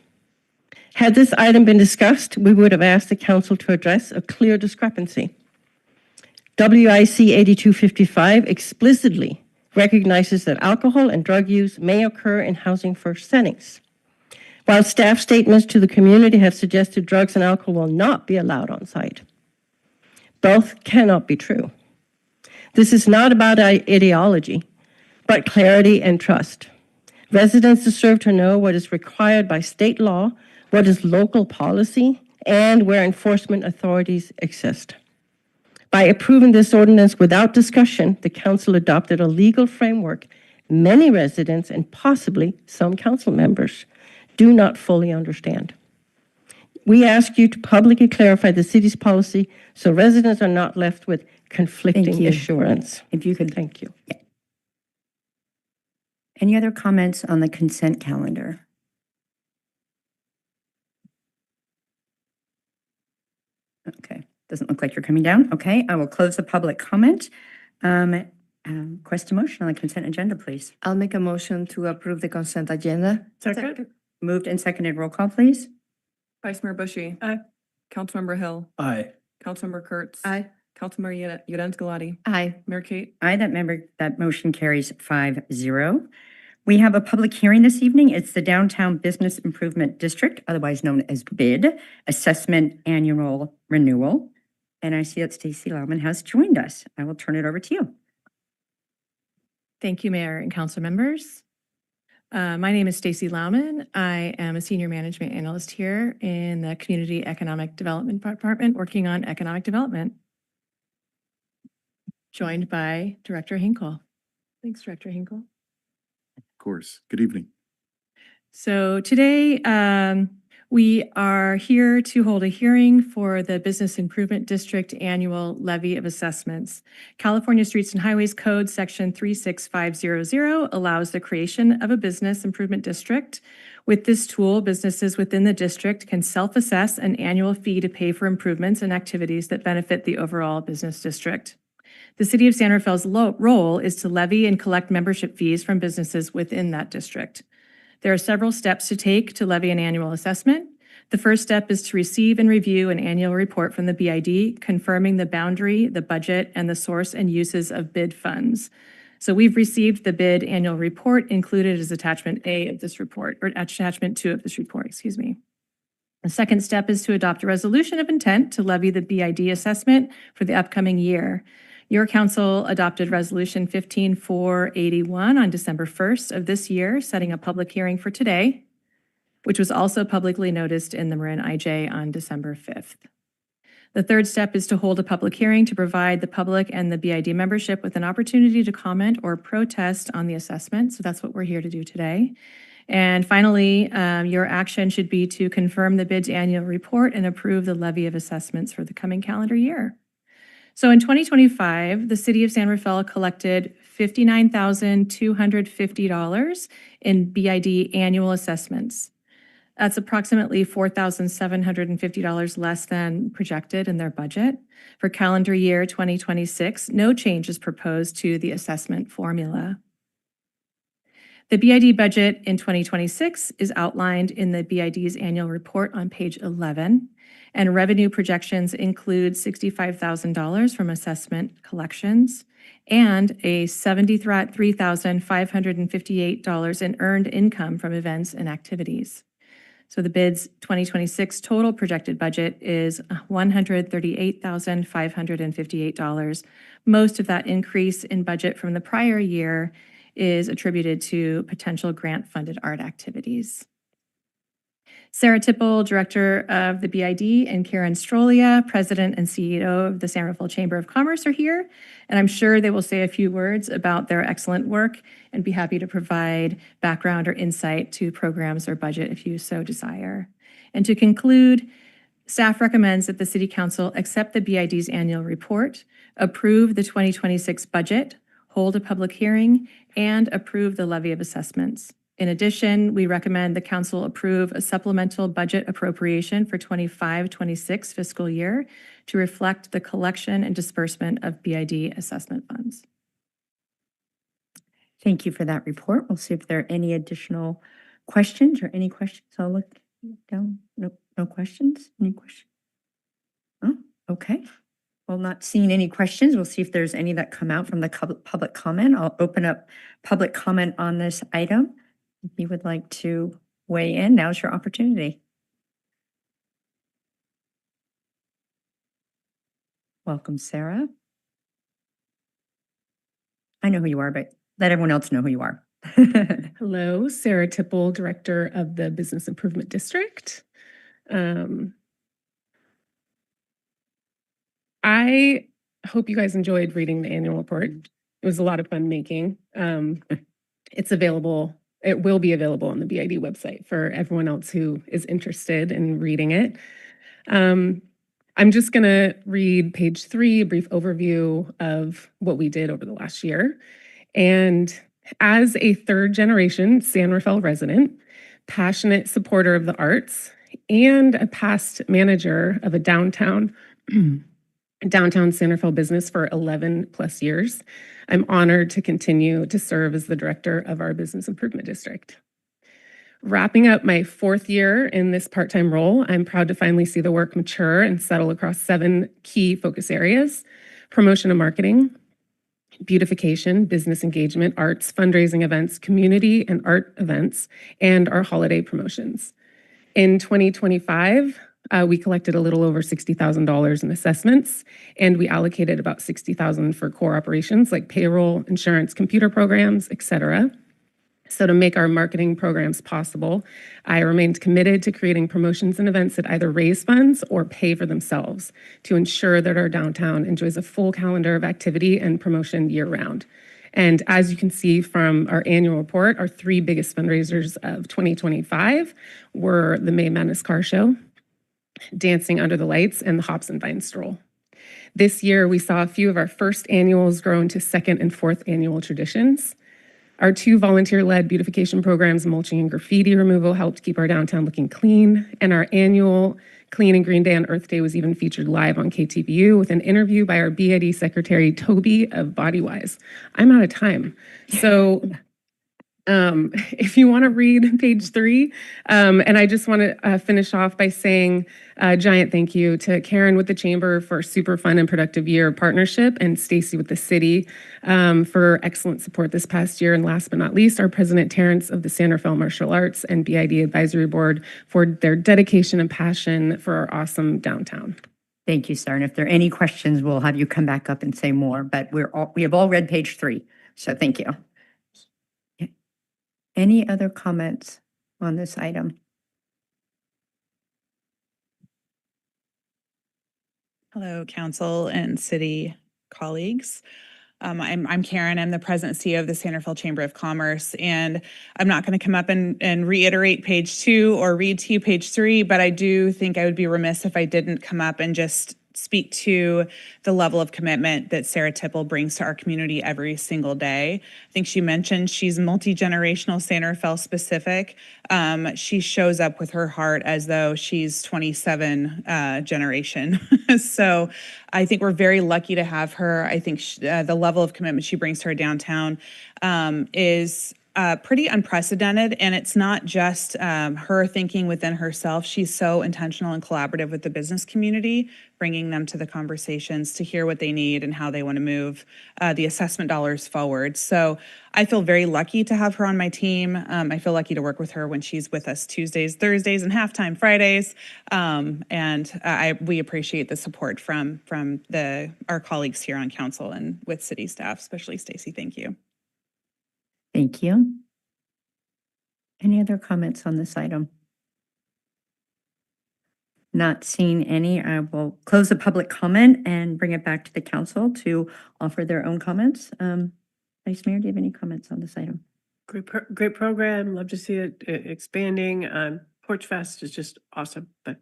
Had this item been discussed, we would have asked the council to address a clear discrepancy. WIC 8255 explicitly recognizes that alcohol and drug use may occur in housing first settings. While staff statements to the community have suggested drugs and alcohol will not be allowed on site. Both cannot be true. This is not about ideology, but clarity and trust. Residents deserve to know what is required by state law, what is local policy, and where enforcement authorities exist. By approving this ordinance without discussion, the council adopted a legal framework many residents and possibly some council members do not fully understand. We ask you to publicly clarify the city's policy so residents are not left with conflicting assurance. If you could. Thank you. Any other comments on the consent calendar? Okay, doesn't look like you're coming down. Okay, I will close the public comment. Request a motion on the consent agenda, please. I'll make a motion to approve the consent agenda. Second? Moved and seconded. Roll call, please. Vice Mayor Bushy. Aye. Councilmember Hill. Aye. Councilmember Kurtz. Aye. Councilmember Udence Galati. Aye. Mayor Kate. Aye, that motion carries 5-0. We have a public hearing this evening. It's the Downtown Business Improvement District, otherwise known as BID, Assessment Annual Renewal. And I see that Stacy Lauman has joined us. I will turn it over to you. Thank you, Mayor and council members. My name is Stacy Lauman. I am a senior management analyst here in the Community Economic Development Department, working on economic development. Joined by Director Hinkle. Thanks, Director Hinkle. Of course. Good evening. So today, we are here to hold a hearing for the Business Improvement District Annual Levy of Assessments. California Streets and Highways Code Section 36500 allows the creation of a business improvement district. With this tool, businesses within the district can self-assess an annual fee to pay for improvements and activities that benefit the overall business district. The City of San Rafael's role is to levy and collect membership fees from businesses within that district. There are several steps to take to levy an annual assessment. The first step is to receive and review an annual report from the BID, confirming the boundary, the budget, and the source and uses of BID funds. So we've received the BID annual report included as attachment A of this report, or attachment 2 of this report, excuse me. The second step is to adopt a resolution of intent to levy the BID assessment for the upcoming year. Your council adopted Resolution 15481 on December 1st of this year, setting a public hearing for today, which was also publicly noticed in the Marin IJ on December 5th. The third step is to hold a public hearing to provide the public and the BID membership with an opportunity to comment or protest on the assessment. So that's what we're here to do today. And finally, your action should be to confirm the BID's annual report and approve the levy of assessments for the coming calendar year. So in 2025, the city of San Rafael collected $59,250 in BID annual assessments. That's approximately $4,750 less than projected in their budget. For calendar year 2026, no change is proposed to the assessment formula. The BID budget in 2026 is outlined in the BID's annual report on page 11, and revenue projections include $65,000 from assessment collections and a $73,558 in earned income from events and activities. So the BID's 2026 total projected budget is $138,558. Most of that increase in budget from the prior year is attributed to potential grant-funded art activities. Sarah Tipple, Director of the BID, and Karen Strolia, President and CEO of the San Rafael Chamber of Commerce, are here, and I'm sure they will say a few words about their excellent work and be happy to provide background or insight to programs or budget if you so desire. And to conclude, staff recommends that the City Council accept the BID's annual report, approve the 2026 budget, hold a public hearing, and approve the levy of assessments. In addition, we recommend the council approve a supplemental budget appropriation for 25-26 fiscal year to reflect the collection and disbursement of BID assessment funds. Thank you for that report. We'll see if there are any additional questions or any questions. I'll look down. No questions? Any questions? Oh, okay. Well, not seeing any questions. We'll see if there's any that come out from the public comment. I'll open up public comment on this item. If you would like to weigh in, now's your opportunity. Welcome, Sarah. I know who you are, but let everyone else know who you are. Hello, Sarah Tipple, Director of the Business Improvement District. I hope you guys enjoyed reading the annual report. It was a lot of fun making. It's available. It will be available on the BID website for everyone else who is interested in reading it. I'm just going to read page 3, a brief overview of what we did over the last year. And as a third-generation San Rafael resident, passionate supporter of the arts, and a past manager of a downtown San Rafael business for 11 plus years, I'm honored to continue to serve as the director of our Business Improvement District. Wrapping up my 4th year in this part-time role, I'm proud to finally see the work mature and settle across 7 key focus areas: promotion and marketing, beautification, business engagement, arts, fundraising events, community and art events, and our holiday promotions. In 2025, we collected a little over $60,000 in assessments, and we allocated about $60,000 for core operations like payroll, insurance, computer programs, etc. So to make our marketing programs possible, I remained committed to creating promotions and events that either raise funds or pay for themselves to ensure that our downtown enjoys a full calendar of activity and promotion year-round. And as you can see from our annual report, our 3 biggest fundraisers of 2025 were the May Madness Car Show, Dancing Under the Lights, and the Hops and Vine Stroll. This year, we saw a few of our first annuals grow into 2nd and 4th annual traditions. Our 2 volunteer-led beautification programs, mulching and graffiti removal, helped keep our downtown looking clean, and our annual Clean and Green Day on Earth Day was even featured live on KTVU with an interview by our BID Secretary, Toby of Bodywise. I'm out of time. So if you want to read page 3, and I just want to finish off by saying a giant thank you to Karen with the Chamber for a super fun and productive year of partnership, and Stacy with the city for excellent support this past year. And last but not least, our President Terrence of the San Rafael Martial Arts and BID Advisory Board for their dedication and passion for our awesome downtown. Thank you, Sarah. And if there are any questions, we'll have you come back up and say more, but we have all read page 3, so thank you. Any other comments on this item? Hello, council and city colleagues. I'm Karen. I'm the president and CEO of the Santa Fe Chamber of Commerce, and I'm not going to come up and reiterate page 2 or read to you page 3, but I do think I would be remiss if I didn't come up and just speak to the level of commitment that Sarah Tipple brings to our community every single day. I think she mentioned she's multi-generational, Santa Fe specific. She shows up with her heart as though she's 27 generation. So I think we're very lucky to have her. I think the level of commitment she brings to our downtown is pretty unprecedented, and it's not just her thinking within herself. She's so intentional and collaborative with the business community, bringing them to the conversations to hear what they need and how they want to move the assessment dollars forward. So I feel very lucky to have her on my team. I feel lucky to work with her when she's with us Tuesdays, Thursdays, and halftime Fridays. We appreciate the support from our colleagues here on council and with city staff, especially Stacy. Thank you. Thank you. Any other comments on this item? Not seeing any, I will close the public comment and bring it back to the council to offer their own comments. Vice Mayor, do you have any comments on this item? Great program. Love to see it expanding. Porch Fest is just awesome. But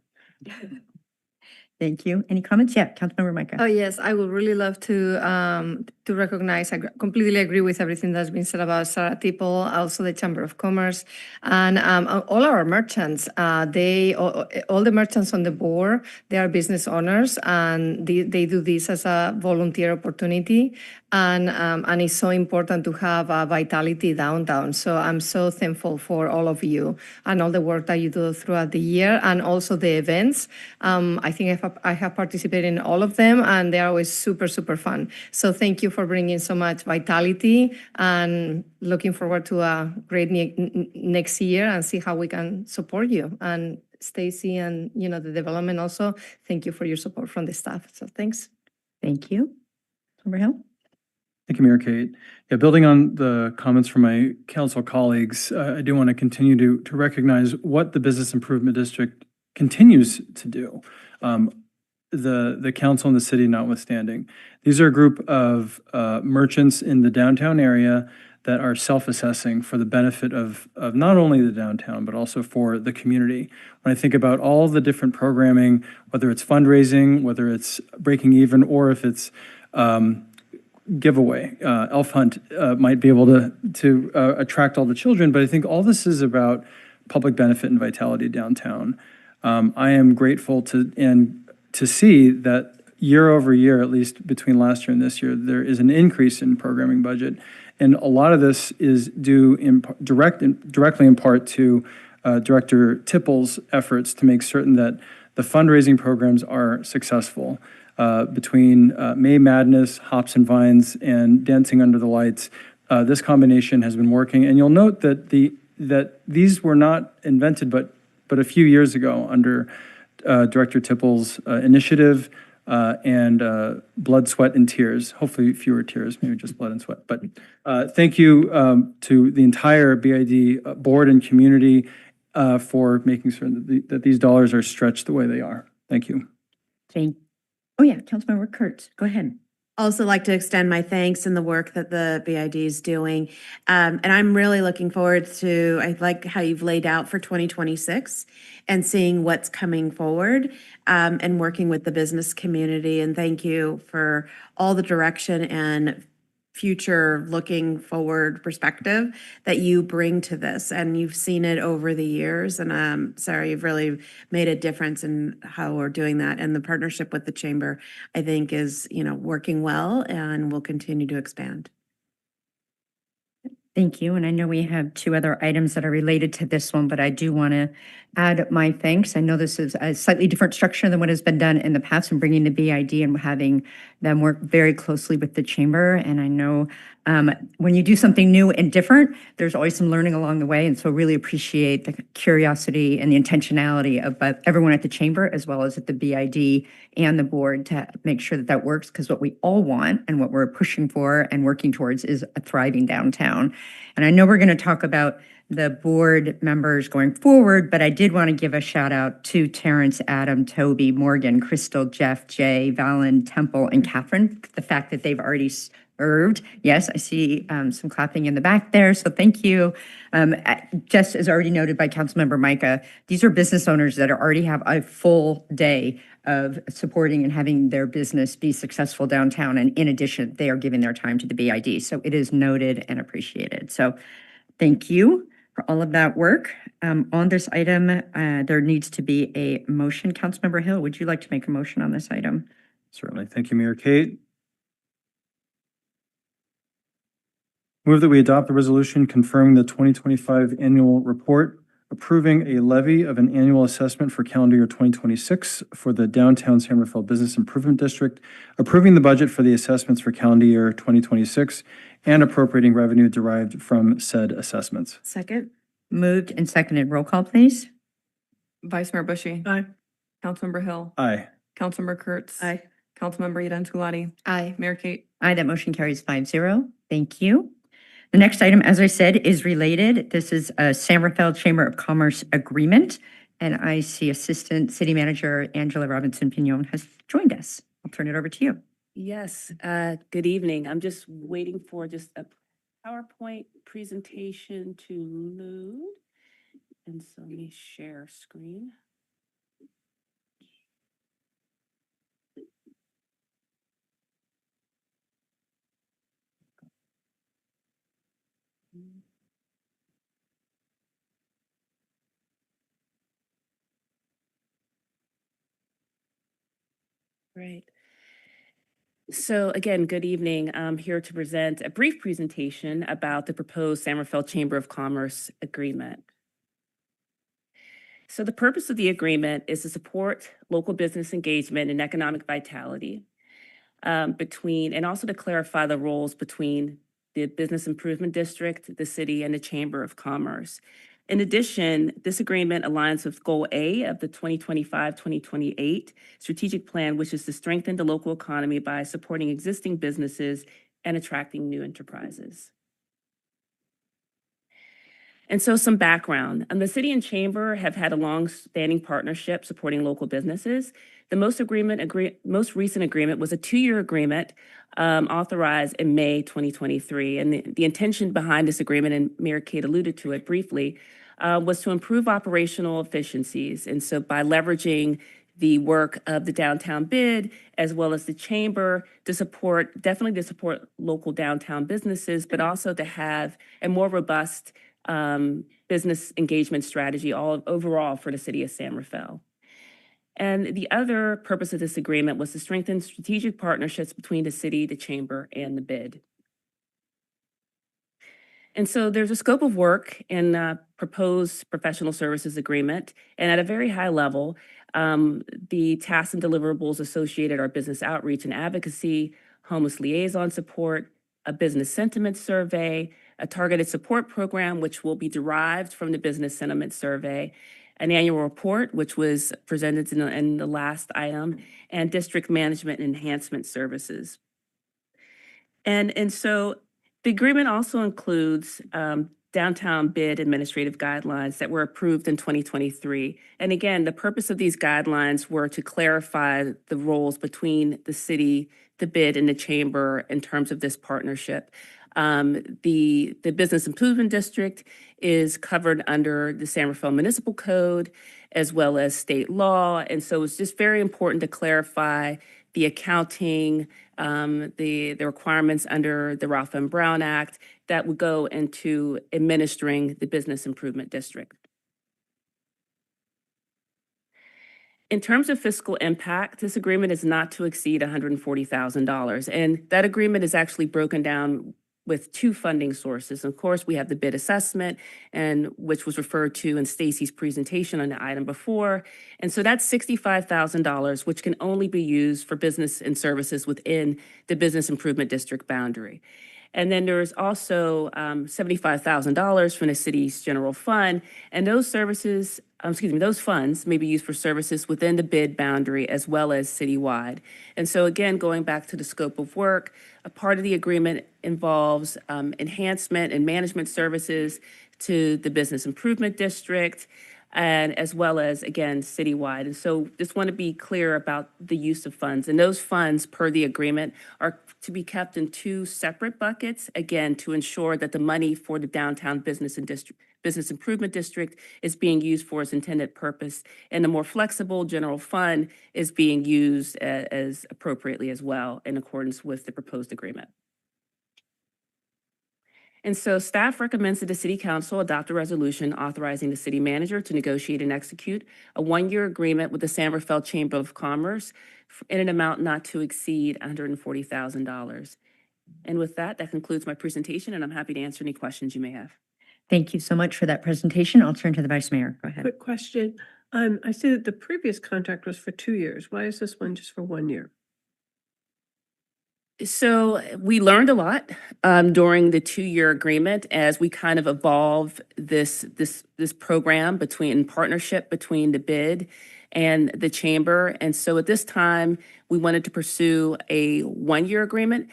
Thank you. Any comments? Yeah, Councilmember Micah. Oh, yes, I would really love to recognize, I completely agree with everything that's been said about Sarah Tipple, also the Chamber of Commerce, and all our merchants. All the merchants on the board, they are business owners, and they do this as a volunteer opportunity. And it's so important to have a vitality downtown. So I'm so thankful for all of you and all the work that you do throughout the year, and also the events. I think I have participated in all of them, and they're always super, super fun. So thank you for bringing so much vitality, and looking forward to a great next year and see how we can support you. And Stacy and, the development also, thank you for your support from the staff. So thanks. Thank you. Member Hill? Thank you, Mayor Kate. Yeah, building on the comments from my council colleagues, I do want to continue to recognize what the Business Improvement District continues to do. The council and the city notwithstanding. These are a group of merchants in the downtown area that are self-assessing for the benefit of not only the downtown, but also for the community. When I think about all the different programming, whether it's fundraising, whether it's breaking even, or if it's giveaway. Elf Hunt might be able to attract all the children, but I think all this is about public benefit and vitality downtown. I am grateful to see that year over year, at least between last year and this year, there is an increase in programming budget, and a lot of this is due directly in part to Director Tipple's efforts to make certain that the fundraising programs are successful. Between May Madness, Hops and Vines, and Dancing Under the Lights, this combination has been working. And you'll note that these were not invented but a few years ago under Director Tipple's initiative and blood, sweat, and tears. Hopefully fewer tears, maybe just blood and sweat. But thank you to the entire BID board and community for making certain that these dollars are stretched the way they are. Thank you. Oh, yeah, Councilmember Kurtz, go ahead. Also like to extend my thanks and the work that the BID is doing. And I'm really looking forward to, I like how you've laid out for 2026 and seeing what's coming forward and working with the business community. And thank you for all the direction and future looking forward perspective that you bring to this. And you've seen it over the years. And Sarah, you've really made a difference in how we're doing that. And the partnership with the chamber, I think, is, working well and will continue to expand. Thank you. And I know we have 2 other items that are related to this one, but I do want to add my thanks. I know this is a slightly different structure than what has been done in the past in bringing the BID and having them work very closely with the chamber. And I know when you do something new and different, there's always some learning along the way. And so really appreciate the curiosity and the intentionality of everyone at the chamber, as well as at the BID and the board, to make sure that works. Because what we all want and what we're pushing for and working towards is a thriving downtown. And I know we're going to talk about the board members going forward, but I did want to give a shout out to Terrence, Adam, Toby, Morgan, Crystal, Jeff, Jay, Valen, Temple, and Catherine. The fact that they've already served. Yes, I see some clapping in the back there, so thank you. Just as already noted by Councilmember Micah, these are business owners that already have a full day of supporting and having their business be successful downtown. And in addition, they are giving their time to the BID. So it is noted and appreciated. So thank you for all of that work. On this item, there needs to be a motion. Councilmember Hill, would you like to make a motion on this item? Certainly. Thank you, Mayor Kate. Move that we adopt the resolution confirming the 2025 annual report, approving a levy of an annual assessment for calendar year 2026 for the downtown San Rafael Business Improvement District, approving the budget for the assessments for calendar year 2026, and appropriating revenue derived from said assessments. Second? Moved and seconded. Roll call, please. Vice Mayor Bushy. Aye. Councilmember Hill. Aye. Councilmember Kurtz. Aye. Councilmember Eden Tulati. Aye. Mayor Kate. Aye, that motion carries 5-0. Thank you. The next item, as I said, is related. This is a San Rafael Chamber of Commerce agreement, and I see Assistant City Manager Angela Robinson-Pignon has joined us. I'll turn it over to you. Yes, good evening. I'm just waiting for just a PowerPoint presentation to load. And so let me share screen. Right. So again, good evening. I'm here to present a brief presentation about the proposed San Rafael Chamber of Commerce agreement. So the purpose of the agreement is to support local business engagement and economic vitality and also to clarify the roles between the Business Improvement District, the city, and the Chamber of Commerce. In addition, this agreement aligns with Goal A of the 2025-2028 strategic plan, which is to strengthen the local economy by supporting existing businesses and attracting new enterprises. And so some background. The city and chamber have had a long-standing partnership supporting local businesses. The most recent agreement was a 2-year agreement authorized in May 2023. And the intention behind this agreement, and Mayor Kate alluded to it briefly, was to improve operational efficiencies. And so by leveraging the work of the downtown bid as well as the chamber definitely to support local downtown businesses, but also to have a more robust business engagement strategy overall for the city of San Rafael. And the other purpose of this agreement was to strengthen strategic partnerships between the city, the chamber, and the bid. And so there's a scope of work in proposed professional services agreement. And at a very high level, the tasks and deliverables associated are business outreach and advocacy, homeless liaison support, a business sentiment survey, a targeted support program, which will be derived from the business sentiment survey, an annual report, which was presented in the last item, and district management and enhancement services. And so the agreement also includes downtown bid administrative guidelines that were approved in 2023. And again, the purpose of these guidelines were to clarify the roles between the city, the bid, and the chamber in terms of this partnership. The Business Improvement District is covered under the San Rafael Municipal Code as well as state law. And so it's just very important to clarify the accounting, the requirements under the Ralph M. Brown Act that would go into administering the Business Improvement District. In terms of fiscal impact, this agreement is not to exceed $140,000. And that agreement is actually broken down with 2 funding sources. Of course, we have the bid assessment, and which was referred to in Stacy's presentation on the item before. And so that's $65,000, which can only be used for business and services within the Business Improvement District boundary. And then there's also $75,000 from the city's general fund, and those services, those funds may be used for services within the bid boundary as well as citywide. And so again, going back to the scope of work, a part of the agreement involves enhancement and management services to the business improvement district, and as well as, again, citywide. And so just want to be clear about the use of funds. And those funds, per the agreement, are to be kept in two separate buckets, again, to ensure that the money for the downtown business improvement district is being used for its intended purpose, and the more flexible general fund is being used as appropriately as well in accordance with the proposed agreement. And so staff recommends that the City Council adopt a resolution authorizing the city manager to negotiate and execute a one-year agreement with the San Rafael Chamber of Commerce in an amount not to exceed $140,000. And with that, that concludes my presentation, and I'm happy to answer any questions you may have. Thank you so much for that presentation. I'll turn to the Vice Mayor. Go ahead. Quick question. I see that the previous contract was for 2 years. Why is this one just for 1 year? So we learned a lot during the 2-year agreement as we kind of evolve this program in partnership between the bid and the chamber. And so at this time, we wanted to pursue a 1-year agreement.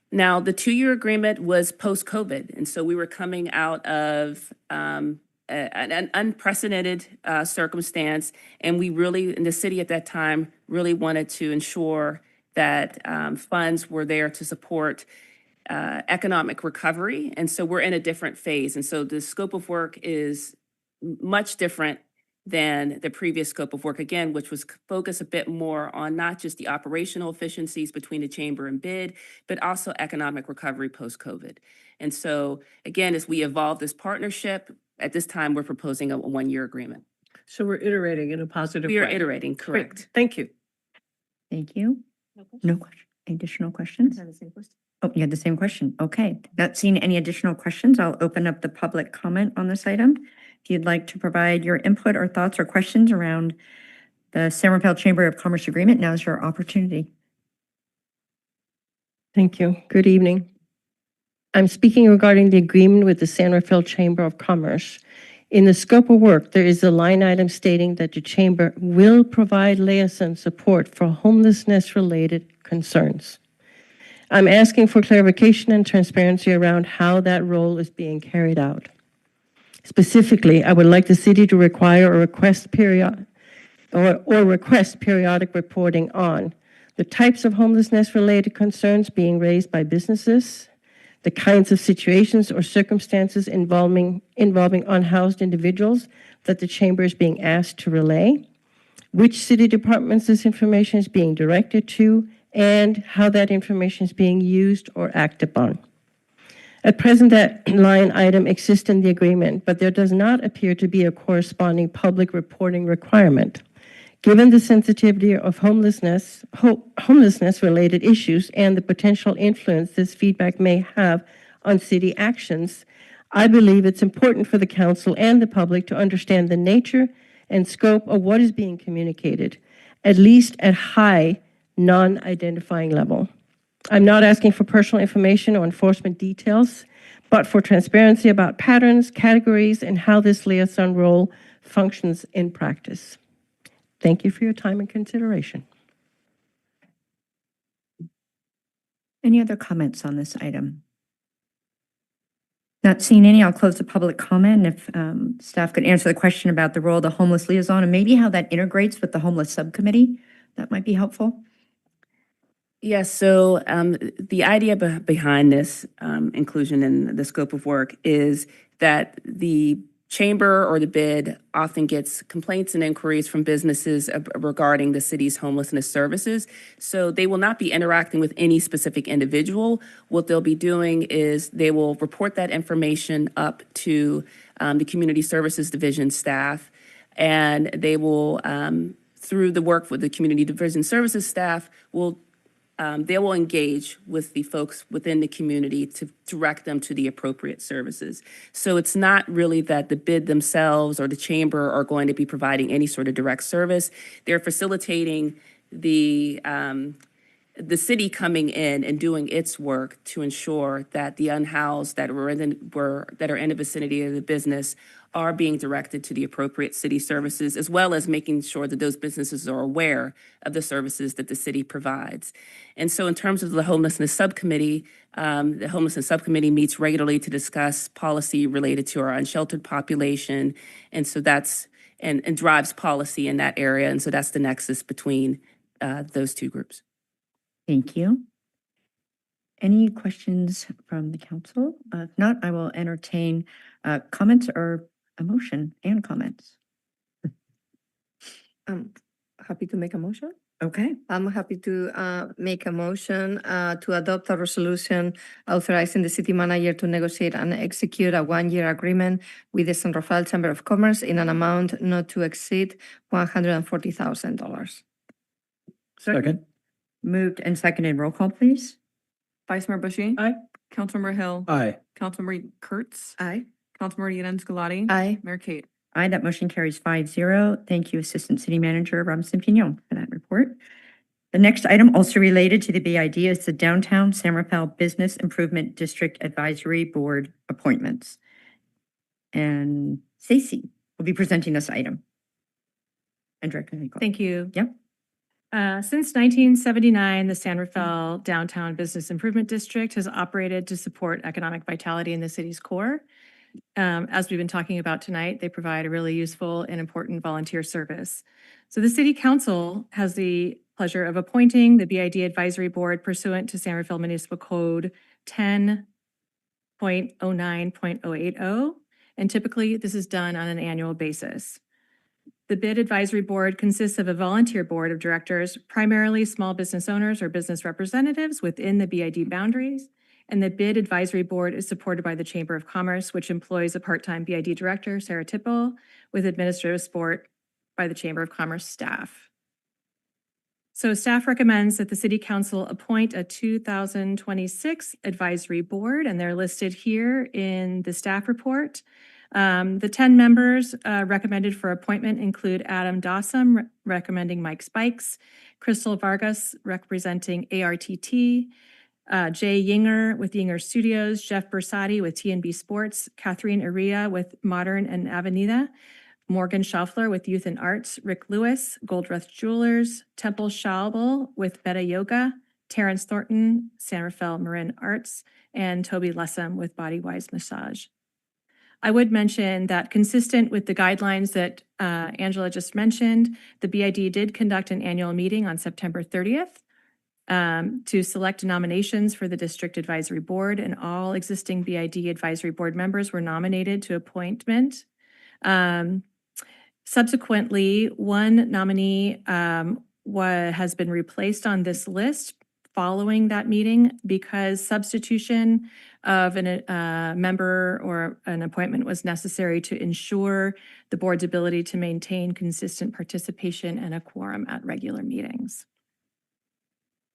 Now, the 2-year agreement was post-COVID, and so we were coming out of an unprecedented circumstance, and we really, in the city at that time, really wanted to ensure that funds were there to support economic recovery. And so we're in a different phase. And so the scope of work is much different than the previous scope of work, again, which was focused a bit more on not just the operational efficiencies between the chamber and bid, but also economic recovery post-COVID. And so, again, as we evolve this partnership, at this time, we're proposing a 1-year agreement. So we're iterating in a positive way. We are iterating, Great. correct. Thank you. Thank you. No question. Additional questions? Oh, you had the same question. Okay. Not seeing any additional questions, I'll open up the public comment on this item. If you'd like to provide your input or thoughts or questions around the San Rafael Chamber of Commerce agreement, now's your opportunity. Thank you. Good evening. I'm speaking regarding the agreement with the San Rafael Chamber of Commerce. In the scope of work, there is a line item stating that the chamber will provide liaison support for homelessness-related concerns. I'm asking for clarification and transparency around how that role is being carried out. Specifically, I would like the city to require or request periodic reporting on the types of homelessness-related concerns being raised by businesses, the kinds of situations or circumstances involving unhoused individuals that the chamber is being asked to relay, which city departments this information is being directed to, and how that information is being used or acted upon. At present, that line item exists in the agreement, but there does not appear to be a corresponding public reporting requirement. Given the sensitivity of homelessness-related issues and the potential influence this feedback may have on city actions, I believe it's important for the council and the public to understand the nature and scope of what is being communicated, at least at high, non-identifying level. I'm not asking for personal information or enforcement details, but for transparency about patterns, categories, and how this liaison role functions in practice. Thank you for your time and consideration. Any other comments on this item? Not seeing any, I'll close the public comment. If staff could answer the question about the role of the homeless liaison and maybe how that integrates with the homeless subcommittee, that might be helpful. Yes, so the idea behind this inclusion in the scope of work is that the chamber or the bid often gets complaints and inquiries from businesses regarding the city's homelessness services. So they will not be interacting with any specific individual. What they'll be doing is they will report that information up to the Community Services Division staff, and they will, through the work with the Community Division Services staff, they will engage with the folks within the community to direct them to the appropriate services. So it's not really that the bid themselves or the chamber are going to be providing any sort of direct service. They're facilitating the the city coming in and doing its work to ensure that the unhoused that are in the vicinity of the business are being directed to the appropriate city services, as well as making sure that those businesses are aware of the services that the city provides. And so in terms of the homelessness subcommittee meets regularly to discuss policy related to our unsheltered population. And so that's, and drives policy in that area. And so that's the nexus between those two groups. Thank you. Any questions from the council? If not, I will entertain comments or a motion and comments. I'm happy to make a motion. Okay. I'm happy to make a motion to adopt a resolution authorizing the city manager to negotiate and execute a one-year agreement with the San Rafael Chamber of Commerce in an amount not to exceed $140,000. Second. Moved and seconded. Roll call, please. Vice Mayor Bushy. Aye. Councilmember Hill. Aye. Councilmember Kurtz. Aye. Councilmember Yinan Scalati. Aye. Mayor Kate. Aye, that motion carries 5-0. Thank you, Assistant City Manager Robinson Pignon, for that report. The next item, also related to the BID, is the Downtown San Rafael Business Improvement District Advisory Board appointments. And Stacy will be presenting this item. And Director Nicole. Thank you. Yep. Since 1979, the San Rafael Downtown Business Improvement District has operated to support economic vitality in the city's core. As we've been talking about tonight, they provide a really useful and important volunteer service. So the City Council has the pleasure of appointing the BID Advisory Board pursuant to San Rafael Municipal Code 10.09.080, and typically this is done on an annual basis. The BID Advisory Board consists of a volunteer board of directors, primarily small business owners or business representatives within the BID boundaries. And the BID Advisory Board is supported by the Chamber of Commerce, which employs a part-time BID director, Sarah Tipple, with administrative support by the Chamber of Commerce staff. So staff recommends that the City Council appoint a 2026 Advisory Board, and they're listed here in the staff report. The 10 members recommended for appointment include Adam Dawson, recommending Mike Spikes, Crystal Vargas, representing ARTT, Jay Yinger with Yinger Studios, Jeff Bersati with TNB Sports, Catherine Aria with Modern and Avenida, Morgan Schaufler with Youth and Arts, Rick Lewis, Goldrush Jewelers, Temple Schaubel with Beta Yoga, Terrence Thornton, San Rafael Marin Arts, and Toby Lessam with Body Wise Massage. I would mention that consistent with the guidelines that Angela just mentioned, the BID did conduct an annual meeting on September 30th to select nominations for the District Advisory Board, and all existing BID Advisory Board members were nominated to appointment. Subsequently, one nominee has been replaced on this list following that meeting because substitution of a member or an appointment was necessary to ensure the board's ability to maintain consistent participation and a quorum at regular meetings.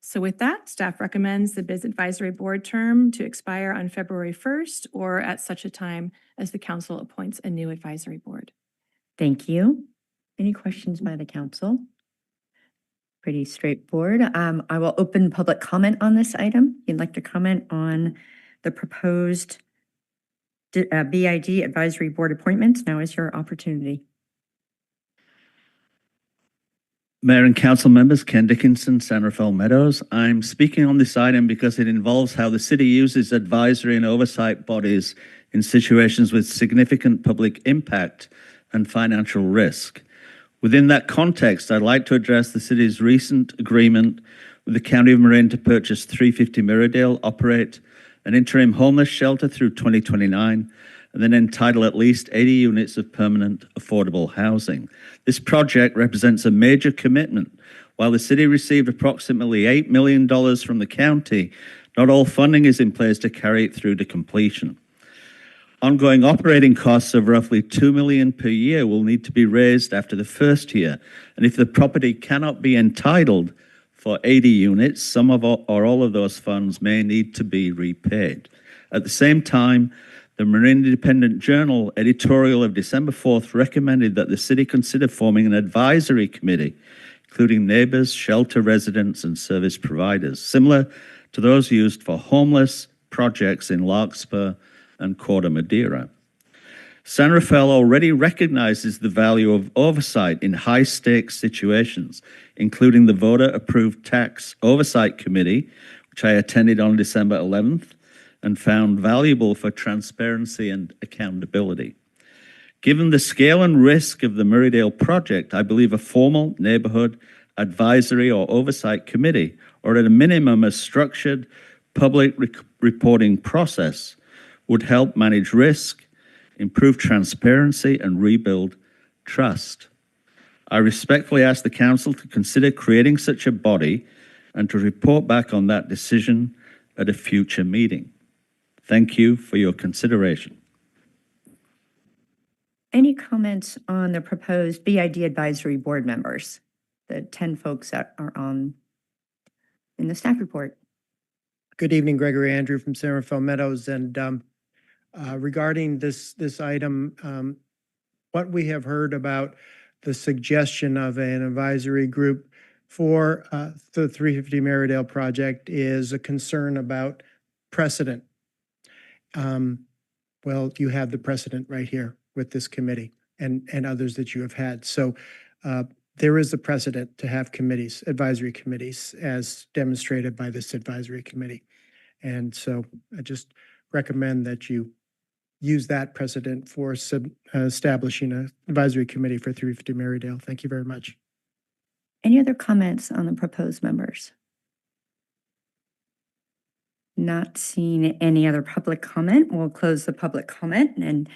So with that, staff recommends the BID Advisory Board term to expire on February 1st or at such a time as the council appoints a new advisory board. Thank you. Any questions by the council? Pretty straightforward. I will open public comment on this item. If you'd like to comment on the proposed BID Advisory Board appointments, now is your opportunity. Mayor and council members, Ken Dickinson, San Rafael Meadows. I'm speaking on this item because it involves how the city uses advisory and oversight bodies in situations with significant public impact and financial risk. Within that context, I'd like to address the city's recent agreement with the County of Marin to purchase 350 Mirrodale, operate an interim homeless shelter through 2029, and then entitle at least 80 units of permanent affordable housing. This project represents a major commitment. While the city received approximately $8 million from the county, not all funding is in place to carry it through to completion. Ongoing operating costs of roughly $2 million per year will need to be raised after the first year. And if the property cannot be entitled for 80 units, some of or all of those funds may need to be repaid. At the same time, the Marin Independent Journal editorial of December 4th recommended that the city consider forming an advisory committee including neighbors, shelter residents, and service providers, similar to those used for homeless projects in Larkspur and Corte Madera. San Rafael already recognizes the value of oversight in high-stakes situations, including the voter-approved tax oversight committee, which I attended on December 11th and found valuable for transparency and accountability. Given the scale and risk of the Murraydale project, I believe a formal neighborhood advisory or oversight committee, or at a minimum, a structured public reporting process, would help manage risk, improve transparency, and rebuild trust. I respectfully ask the Council to consider creating such a body and to report back on that decision at a future meeting. Thank you for your consideration. Any comments on the proposed BID advisory board members, the 10 folks that are on in the staff report? Good evening, Gregory Andrew from San Rafael Meadows. And regarding this item, what we have heard about the suggestion of an advisory group for the 350 Merridale project is a concern about precedent. Well, you have the precedent right here with this committee and others that you have had. So there is a precedent to have committees, advisory committees, as demonstrated by this advisory committee. And so I just recommend that you use that precedent for establishing an advisory committee for 350 Merridale. Thank you very much. Any other comments on the proposed members? Not seeing any other public comment. We'll close the public comment and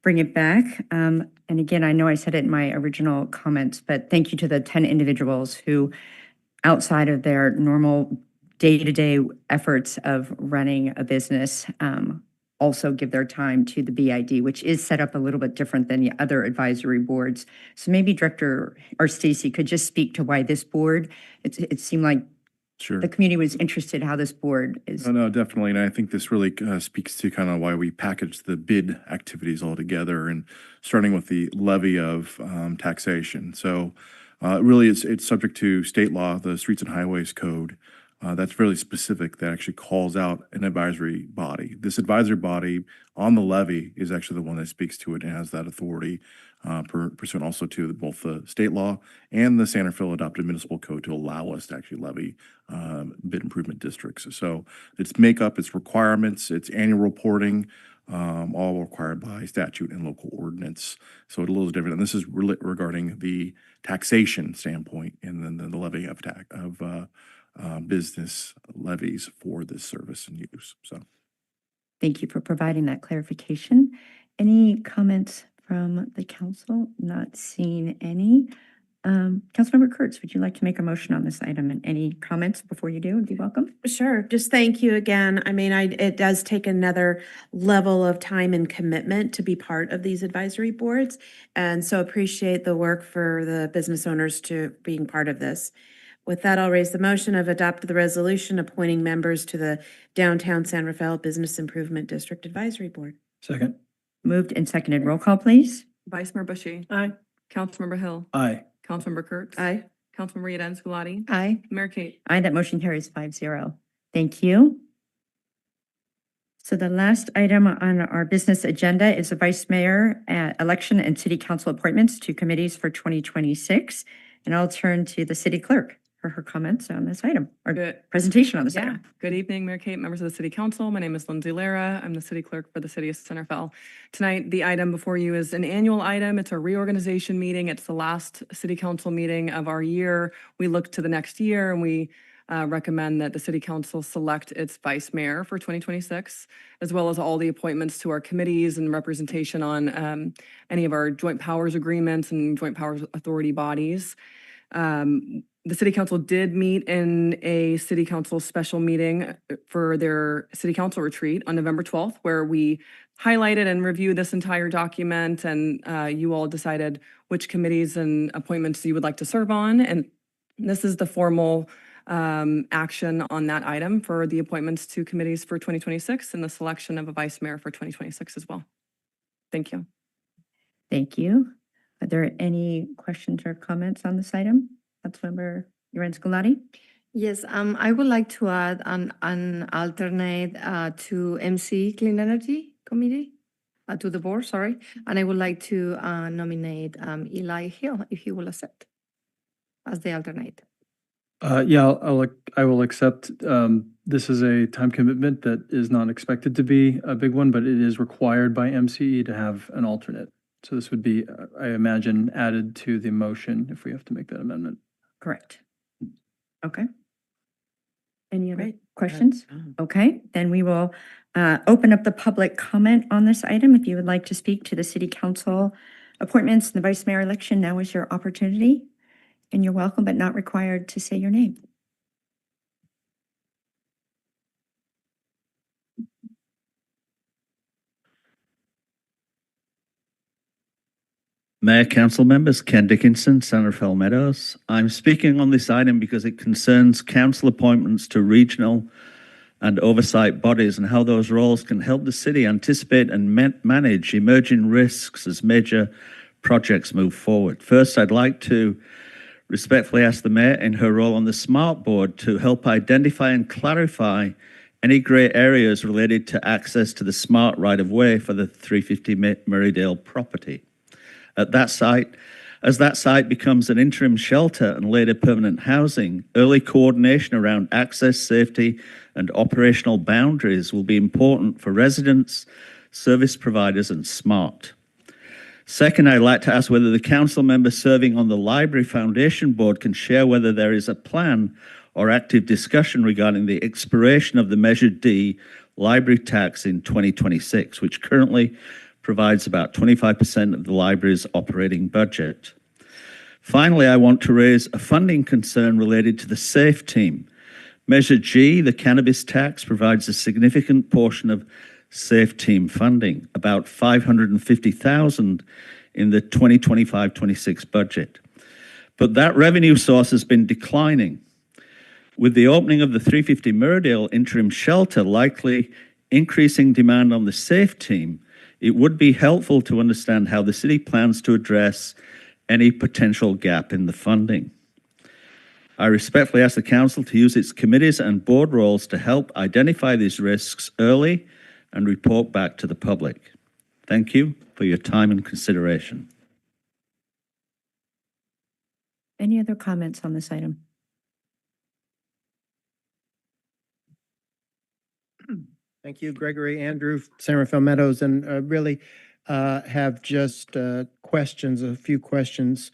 bring it back. And again, I know I said it in my original comments, but thank you to the 10 individuals who, outside of their normal day-to-day efforts of running a business, also give their time to the BID, which is set up a little bit different than the other advisory boards. So maybe Director or Stacy could just speak to why this board, it seemed like Sure. the community was interested how this board is. No, definitely. And I think this really speaks to kind of why we package the bid activities all together, and starting with the levy of taxation. So really it's subject to state law, the Streets and Highways Code. That's fairly specific, that actually calls out an advisory body. This advisory body on the levy is actually the one that speaks to it and has that authority pursuant also to both the state law and the San Rafael adopted municipal code to allow us to actually levy bid improvement districts. So its makeup, its requirements, its annual reporting, all required by statute and local ordinance. So it's a little different. And this is regarding the taxation standpoint, and then the levy of business levies for this service and use. So Thank you for providing that clarification. Any comments from the council? Not seeing any. Councilmember Kurtz, would you like to make a motion on this item? And any comments before you do? Would be welcome. Sure. Just thank you again. I mean, it does take another level of time and commitment to be part of these advisory boards. And so appreciate the work for the business owners to being part of this. With that, I'll raise the motion of adopt the resolution appointing members to the Downtown San Rafael Business Improvement District Advisory Board. Second. Moved and seconded. Roll call, please. Vice Mayor Bushy. Aye. Councilmember Hill. Aye. Councilmember Kurtz. Aye. Councilmember Rita Scolati. Aye. Mayor Kate. Aye, that motion carries 5-0. Thank you. So the last item on our business agenda is the vice mayor election and city council appointments to committees for 2026. And I'll turn to the city clerk for her comments on this item, or Good. presentation on this Yeah. item. Good evening, Mayor Kate, members of the City Council. My name is Lindsay Lara. I'm the city clerk for the city of San Rafael. Tonight, the item before you is an annual item. It's a reorganization meeting. It's the last city council meeting of our year. We look to the next year, and we recommend that the city council select its vice mayor for 2026, as well as all the appointments to our committees and representation on any of our joint powers agreements and joint powers authority bodies. The city council did meet in a city council special meeting for their city council retreat on November 12th, where we highlighted and reviewed this entire document, and you all decided which committees and appointments you would like to serve on. And this is the formal action on that item for the appointments to committees for 2026 and the selection of a vice mayor for 2026 as well. Thank you. Thank you. Are there any questions or comments on this item? Councilmember Lorenz Galati? Yes, I would like to add an alternate to MC Clean Energy Committee, to the board, sorry. And I would like to nominate Eli Hill, if he will accept, as the alternate. Yeah, I will accept. This is a time commitment that is not expected to be a big one, but it is required by MCE to have an alternate. So this would be, I imagine, added to the motion if we have to make that amendment. Correct. Okay. Any other questions? Okay, then we will open up the public comment on this item. If you would like to speak to the city council appointments and the vice mayor election, now is your opportunity. And you're welcome, but not required to say your name. Mayor, council members, Ken Dickinson, San Rafael Meadows. I'm speaking on this item because it concerns council appointments to regional and oversight bodies and how those roles can help the city anticipate and manage emerging risks as major projects move forward. First, I'd like to respectfully ask the mayor in her role on the SMART board to help identify and clarify any grey areas related to access to the SMART right-of-way for the 350 Murraydale property. At that site, as that site becomes an interim shelter and later permanent housing, early coordination around access, safety, and operational boundaries will be important for residents, service providers, and SMART. Second, I'd like to ask whether the council member serving on the Library Foundation Board can share whether there is a plan or active discussion regarding the expiration of the Measure D library tax in 2026, which currently provides about 25% of the library's operating budget. Finally, I want to raise a funding concern related to the SAFE team. Measure G, the cannabis tax, provides a significant portion of SAFE team funding, about $550,000 in the 2025-26 budget. But that revenue source has been declining. With the opening of the 350 Murraydale interim shelter likely increasing demand on the SAFE team, it would be helpful to understand how the city plans to address any potential gap in the funding. I respectfully ask the council to use its committees and board roles to help identify these risks early and report back to the public. Thank you for your time and consideration. Any other comments on this item? Thank you, Gregory, Andrew, San Rafael Meadows, and really have just questions, a few questions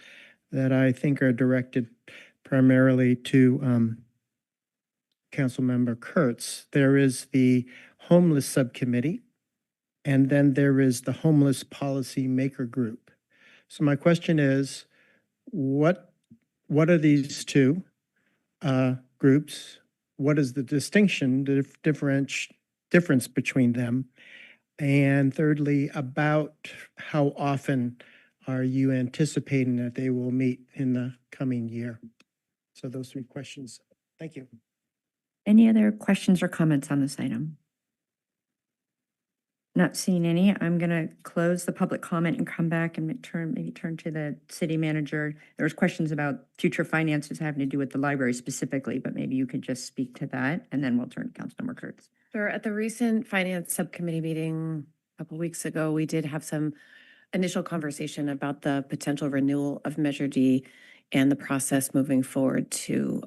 that I think are directed primarily to Councilmember Kurtz. There is the Homeless Subcommittee, and then there is the Homeless Policy Maker Group. So my question is, what are these two groups? What is the distinction, the difference between them? And thirdly, about how often are you anticipating that they will meet in the coming year? So those three questions. Thank you. Any other questions or comments on this item? Not seeing any. I'm going to close the public comment and come back and maybe turn to the city manager. There was questions about future finances having to do with the library specifically, but maybe you could just speak to that, and then we'll turn to Councilmember Kurtz. Sure. At the recent finance subcommittee meeting a couple weeks ago, we did have some initial conversation about the potential renewal of Measure D and the process moving forward to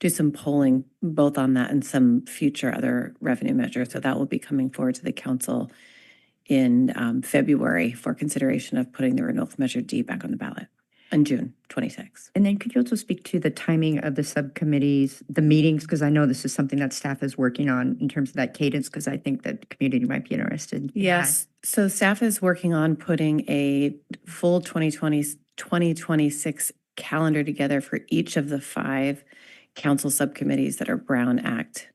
do some polling both on that and some future other revenue measures. So that will be coming forward to the council in February for consideration of putting the renewal of Measure D back on the ballot on June 26. And then could you also speak to the timing of the subcommittees, the meetings, because I know this is something that staff is working on in terms of that cadence, because I think that the community might be interested in Yes. So staff is working on putting a full 2026 calendar together for each of the 5 council subcommittees that are Brown Act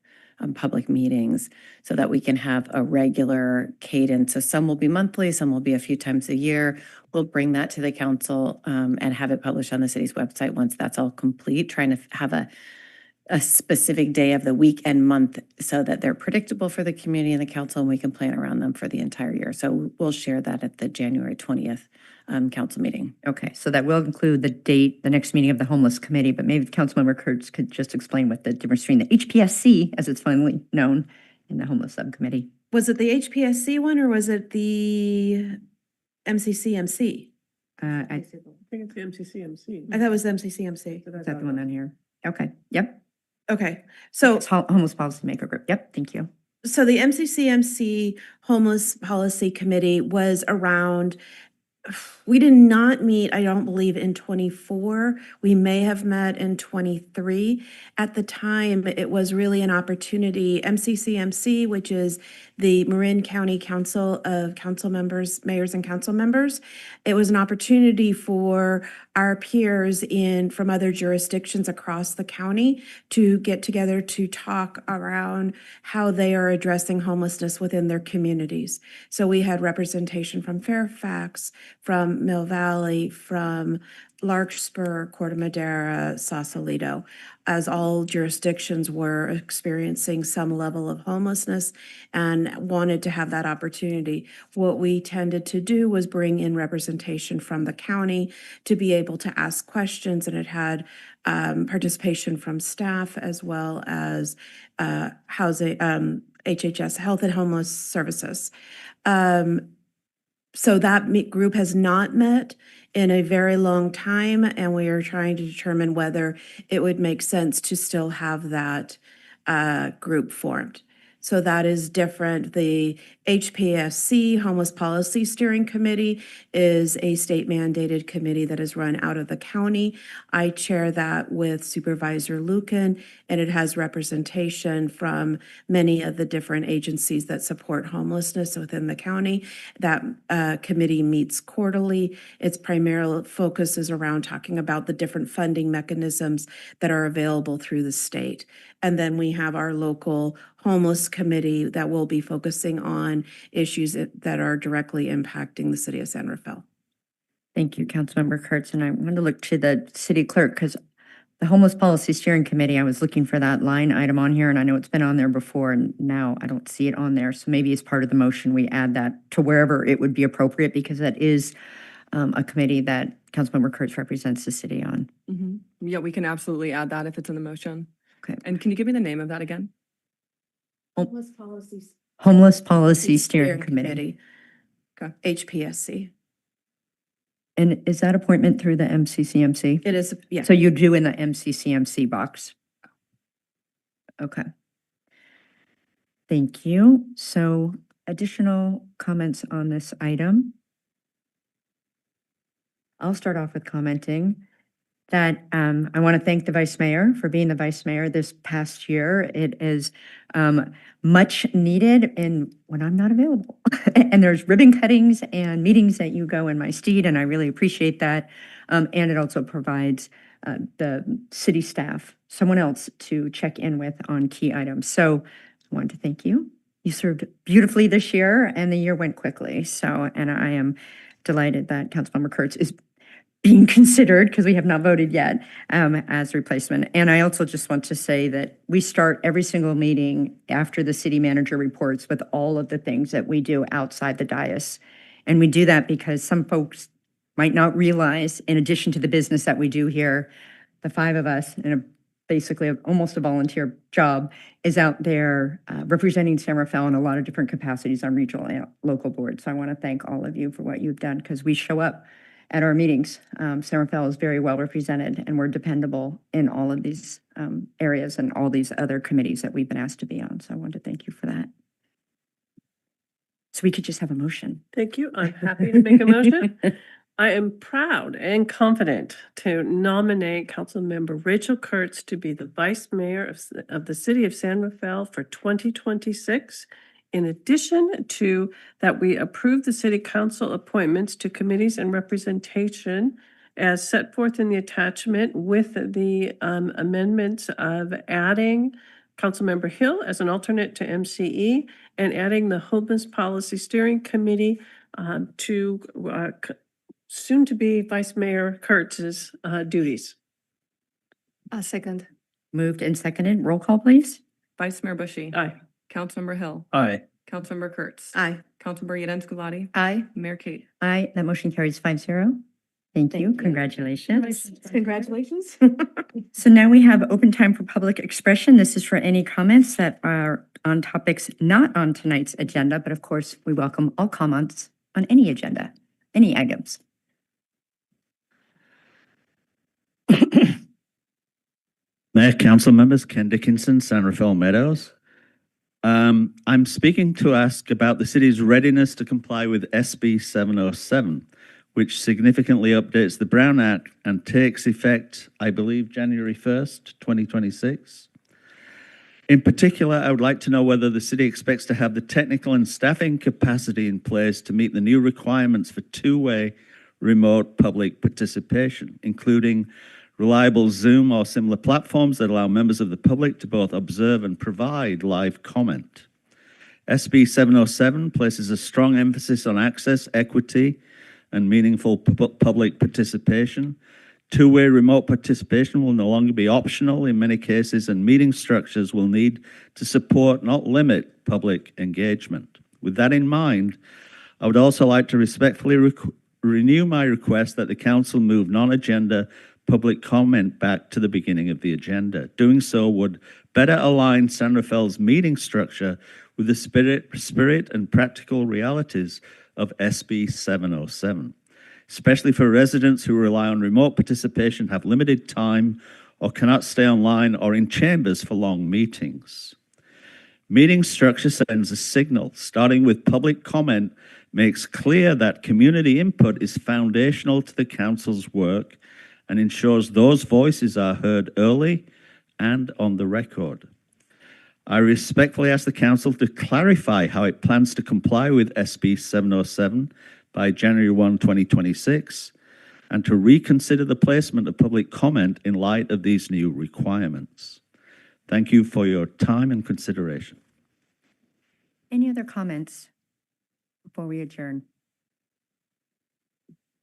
public meetings so that we can have a regular cadence. So some will be monthly, some will be a few times a year. We'll bring that to the council and have it published on the city's website once that's all complete, trying to have a specific day of the week and month so that they're predictable for the community and the council, and we can plan around them for the entire year. So we'll share that at the January 20th council meeting. Okay, so that will include the date, the next meeting of the homeless committee, but maybe Councilmember Kurtz could just explain what the difference between the HPSC, as it's finally known, and the homeless subcommittee. Was it the HPSC one or was it the MCCMC? I think it's the MCCMC. I thought it was the MCCMC. Is that the one on here? Okay, yep. Okay, so It's Homeless Policy Maker Group. Yep, thank you. so the MCCMC Homeless Policy Committee was around, we did not meet, I don't believe, in 24. We may have met in 23. At the time, it was really an opportunity. MCCMC, which is the Marin County Council of Council Members, Mayors and Council Members, it was an opportunity for our peers from other jurisdictions across the county to get together to talk around how they are addressing homelessness within their communities. So we had representation from Fairfax, from Mill Valley, from Larkspur, Corte Madera, Sausalito, as all jurisdictions were experiencing some level of homelessness and wanted to have that opportunity. What we tended to do was bring in representation from the county to be able to ask questions, and it had participation from staff as well as housing, HHS, Health and Homeless Services. So that group has not met in a very long time, and we are trying to determine whether it would make sense to still have that group formed. So that is different. The HPSC, Homeless Policy Steering Committee, is a state mandated committee that is run out of the county. I chair that with Supervisor Lucan, and it has representation from many of the different agencies that support homelessness within the county. That committee meets quarterly. Its primary focus is around talking about the different funding mechanisms that are available through the state. And then we have our local homeless committee that will be focusing on issues that are directly impacting the city of San Rafael. Thank you, Councilmember Kurtz. And I want to look to the city clerk because the Homeless Policy Steering Committee, I was looking for that line item on here, and I know it's been on there before, and now I don't see it on there. So maybe as part of the motion, we add that to wherever it would be appropriate, because that is a committee that Councilmember Kurtz represents the city on. Yeah, we can absolutely add that if it's in the motion. Okay. And can you give me the name of that again? Homeless Policies. Homeless Policy Steering Committee. Okay. HPSC. And is that appointment through the MCCMC? It is, yeah. So you do in the MCCMC box? Okay. Thank you. So additional comments on this item? I'll start off with commenting that I want to thank the Vice Mayor for being the Vice Mayor this past year. It is much needed when I'm not available. And there's ribbon cuttings and meetings that you go in my stead, and I really appreciate that. And it also provides the city staff someone else to check in with on key items. So I wanted to thank you. You served beautifully this year, and the year went quickly. So, and I am delighted that Councilmember Kurtz is being considered, because we have not voted yet, as replacement. And I also just want to say that we start every single meeting after the city manager reports with all of the things that we do outside the dais. And we do that because some folks might not realize, in addition to the business that we do here, the five of us in basically almost a volunteer job is out there representing San Rafael in a lot of different capacities on regional and local boards. So I want to thank all of you for what you've done, because we show up at our meetings. San Rafael is very well represented, and we're dependable in all of these areas and all these other committees that we've been asked to be on. So I wanted to thank you for that. So we could just have a motion. Thank you. I'm happy to make a motion. I am proud and confident to nominate Councilmember Rachel Kurtz to be the Vice Mayor of the City of San Rafael for 2026. In addition to that, we approve the City Council appointments to committees and representation as set forth in the attachment, with the amendments of adding Councilmember Hill as an alternate to MCE and adding the Homeless Policy Steering Committee to soon-to-be Vice Mayor Kurtz's duties. Second. Moved and seconded. Roll call, please. Vice Mayor Bushy. Aye. Councilmember Hill. Aye. Councilmember Kurtz. Aye. Councilmember Yadin Skulati. Aye. Mayor Kate. Aye, that motion carries 5-0. Thank you. Congratulations. Congratulations. So now we have open time for public expression. This is for any comments that are on topics not on tonight's agenda, but of course, we welcome all comments on any agenda, any items. Mayor, council members, Ken Dickinson, San Rafael Meadows. I'm speaking to ask about the city's readiness to comply with SB 707, which significantly updates the Brown Act and takes effect, I believe, January 1st, 2026. In particular, I would like to know whether the city expects to have the technical and staffing capacity in place to meet the new requirements for two-way remote public participation, including reliable Zoom or similar platforms that allow members of the public to both observe and provide live comment. SB 707 places a strong emphasis on access, equity, and meaningful public participation. Two-way remote participation will no longer be optional in many cases, and meeting structures will need to support, not limit, public engagement. With that in mind, I would also like to respectfully renew my request that the council move non-agenda public comment back to the beginning of the agenda. Doing so would better align San Rafael's meeting structure with the spirit and practical realities of SB 707, especially for residents who rely on remote participation, have limited time, or cannot stay online or in chambers for long meetings. Meeting structure sends a signal, starting with public comment, makes clear that community input is foundational to the council's work and ensures those voices are heard early and on the record. I respectfully ask the council to clarify how it plans to comply with SB 707 by January 1, 2026, and to reconsider the placement of public comment in light of these new requirements. Thank you for your time and consideration. Any other comments before we adjourn?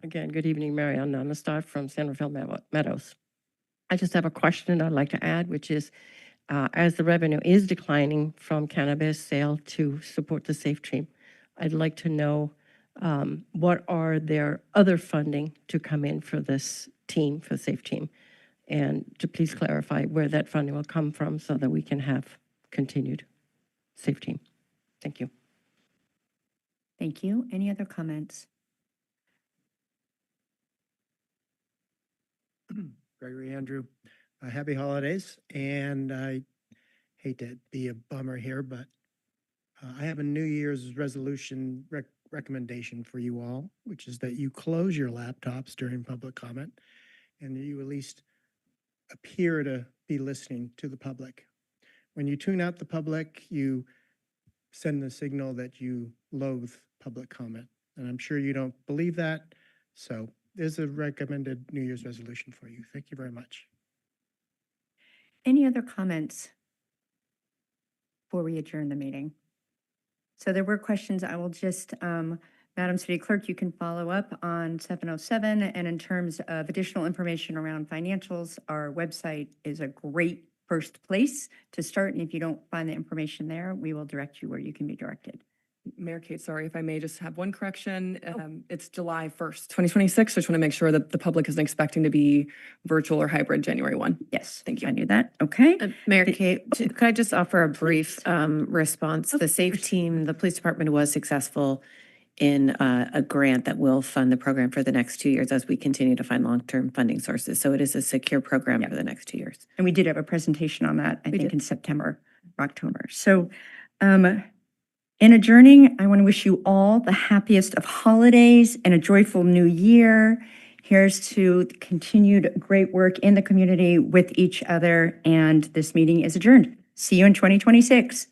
Again, good evening, Marianne Namastar from San Rafael Meadows. I just have a question I'd like to add, which is, as the revenue is declining from cannabis sale to support the Safe Team, I'd like to know what are their other funding to come in for this team, for Safe Team, and to please clarify where that funding will come from so that we can have continued Safe Team. Thank you. Thank you. Any other comments? Gregory Andrew, happy holidays. And I hate to be a bummer here, but I have a New Year's resolution recommendation for you all, which is that you close your laptops during public comment and you at least appear to be listening to the public. When you tune out the public, you send the signal that you loathe public comment. And I'm sure you don't believe that. So there's a recommended New Year's resolution for you. Thank you very much. Any other comments before we adjourn the meeting? So there were questions. I will just, Madam City Clerk, you can follow up on 707. And in terms of additional information around financials, our website is a great first place to start. And if you don't find the information there, we will direct you where you can be directed. Mayor Kate, sorry if I may just have one correction. It's July 1st, 2026. So I just want to make sure that the public isn't expecting to be virtual or hybrid January 1. Yes, Thank you. I knew that. Okay. Mayor Kate, could I just offer a brief response? The Safe Team, the police department was successful in a grant that will fund the program for the next 2 years as we continue to find long-term funding sources. So it is a secure program for the next 2 years. And we did have a presentation on that, I think, did. in September, or October. So in adjourning, I want to wish you all the happiest of holidays and a joyful new year. Here's to continued great work in the community with each other. And this meeting is adjourned. See you in 2026.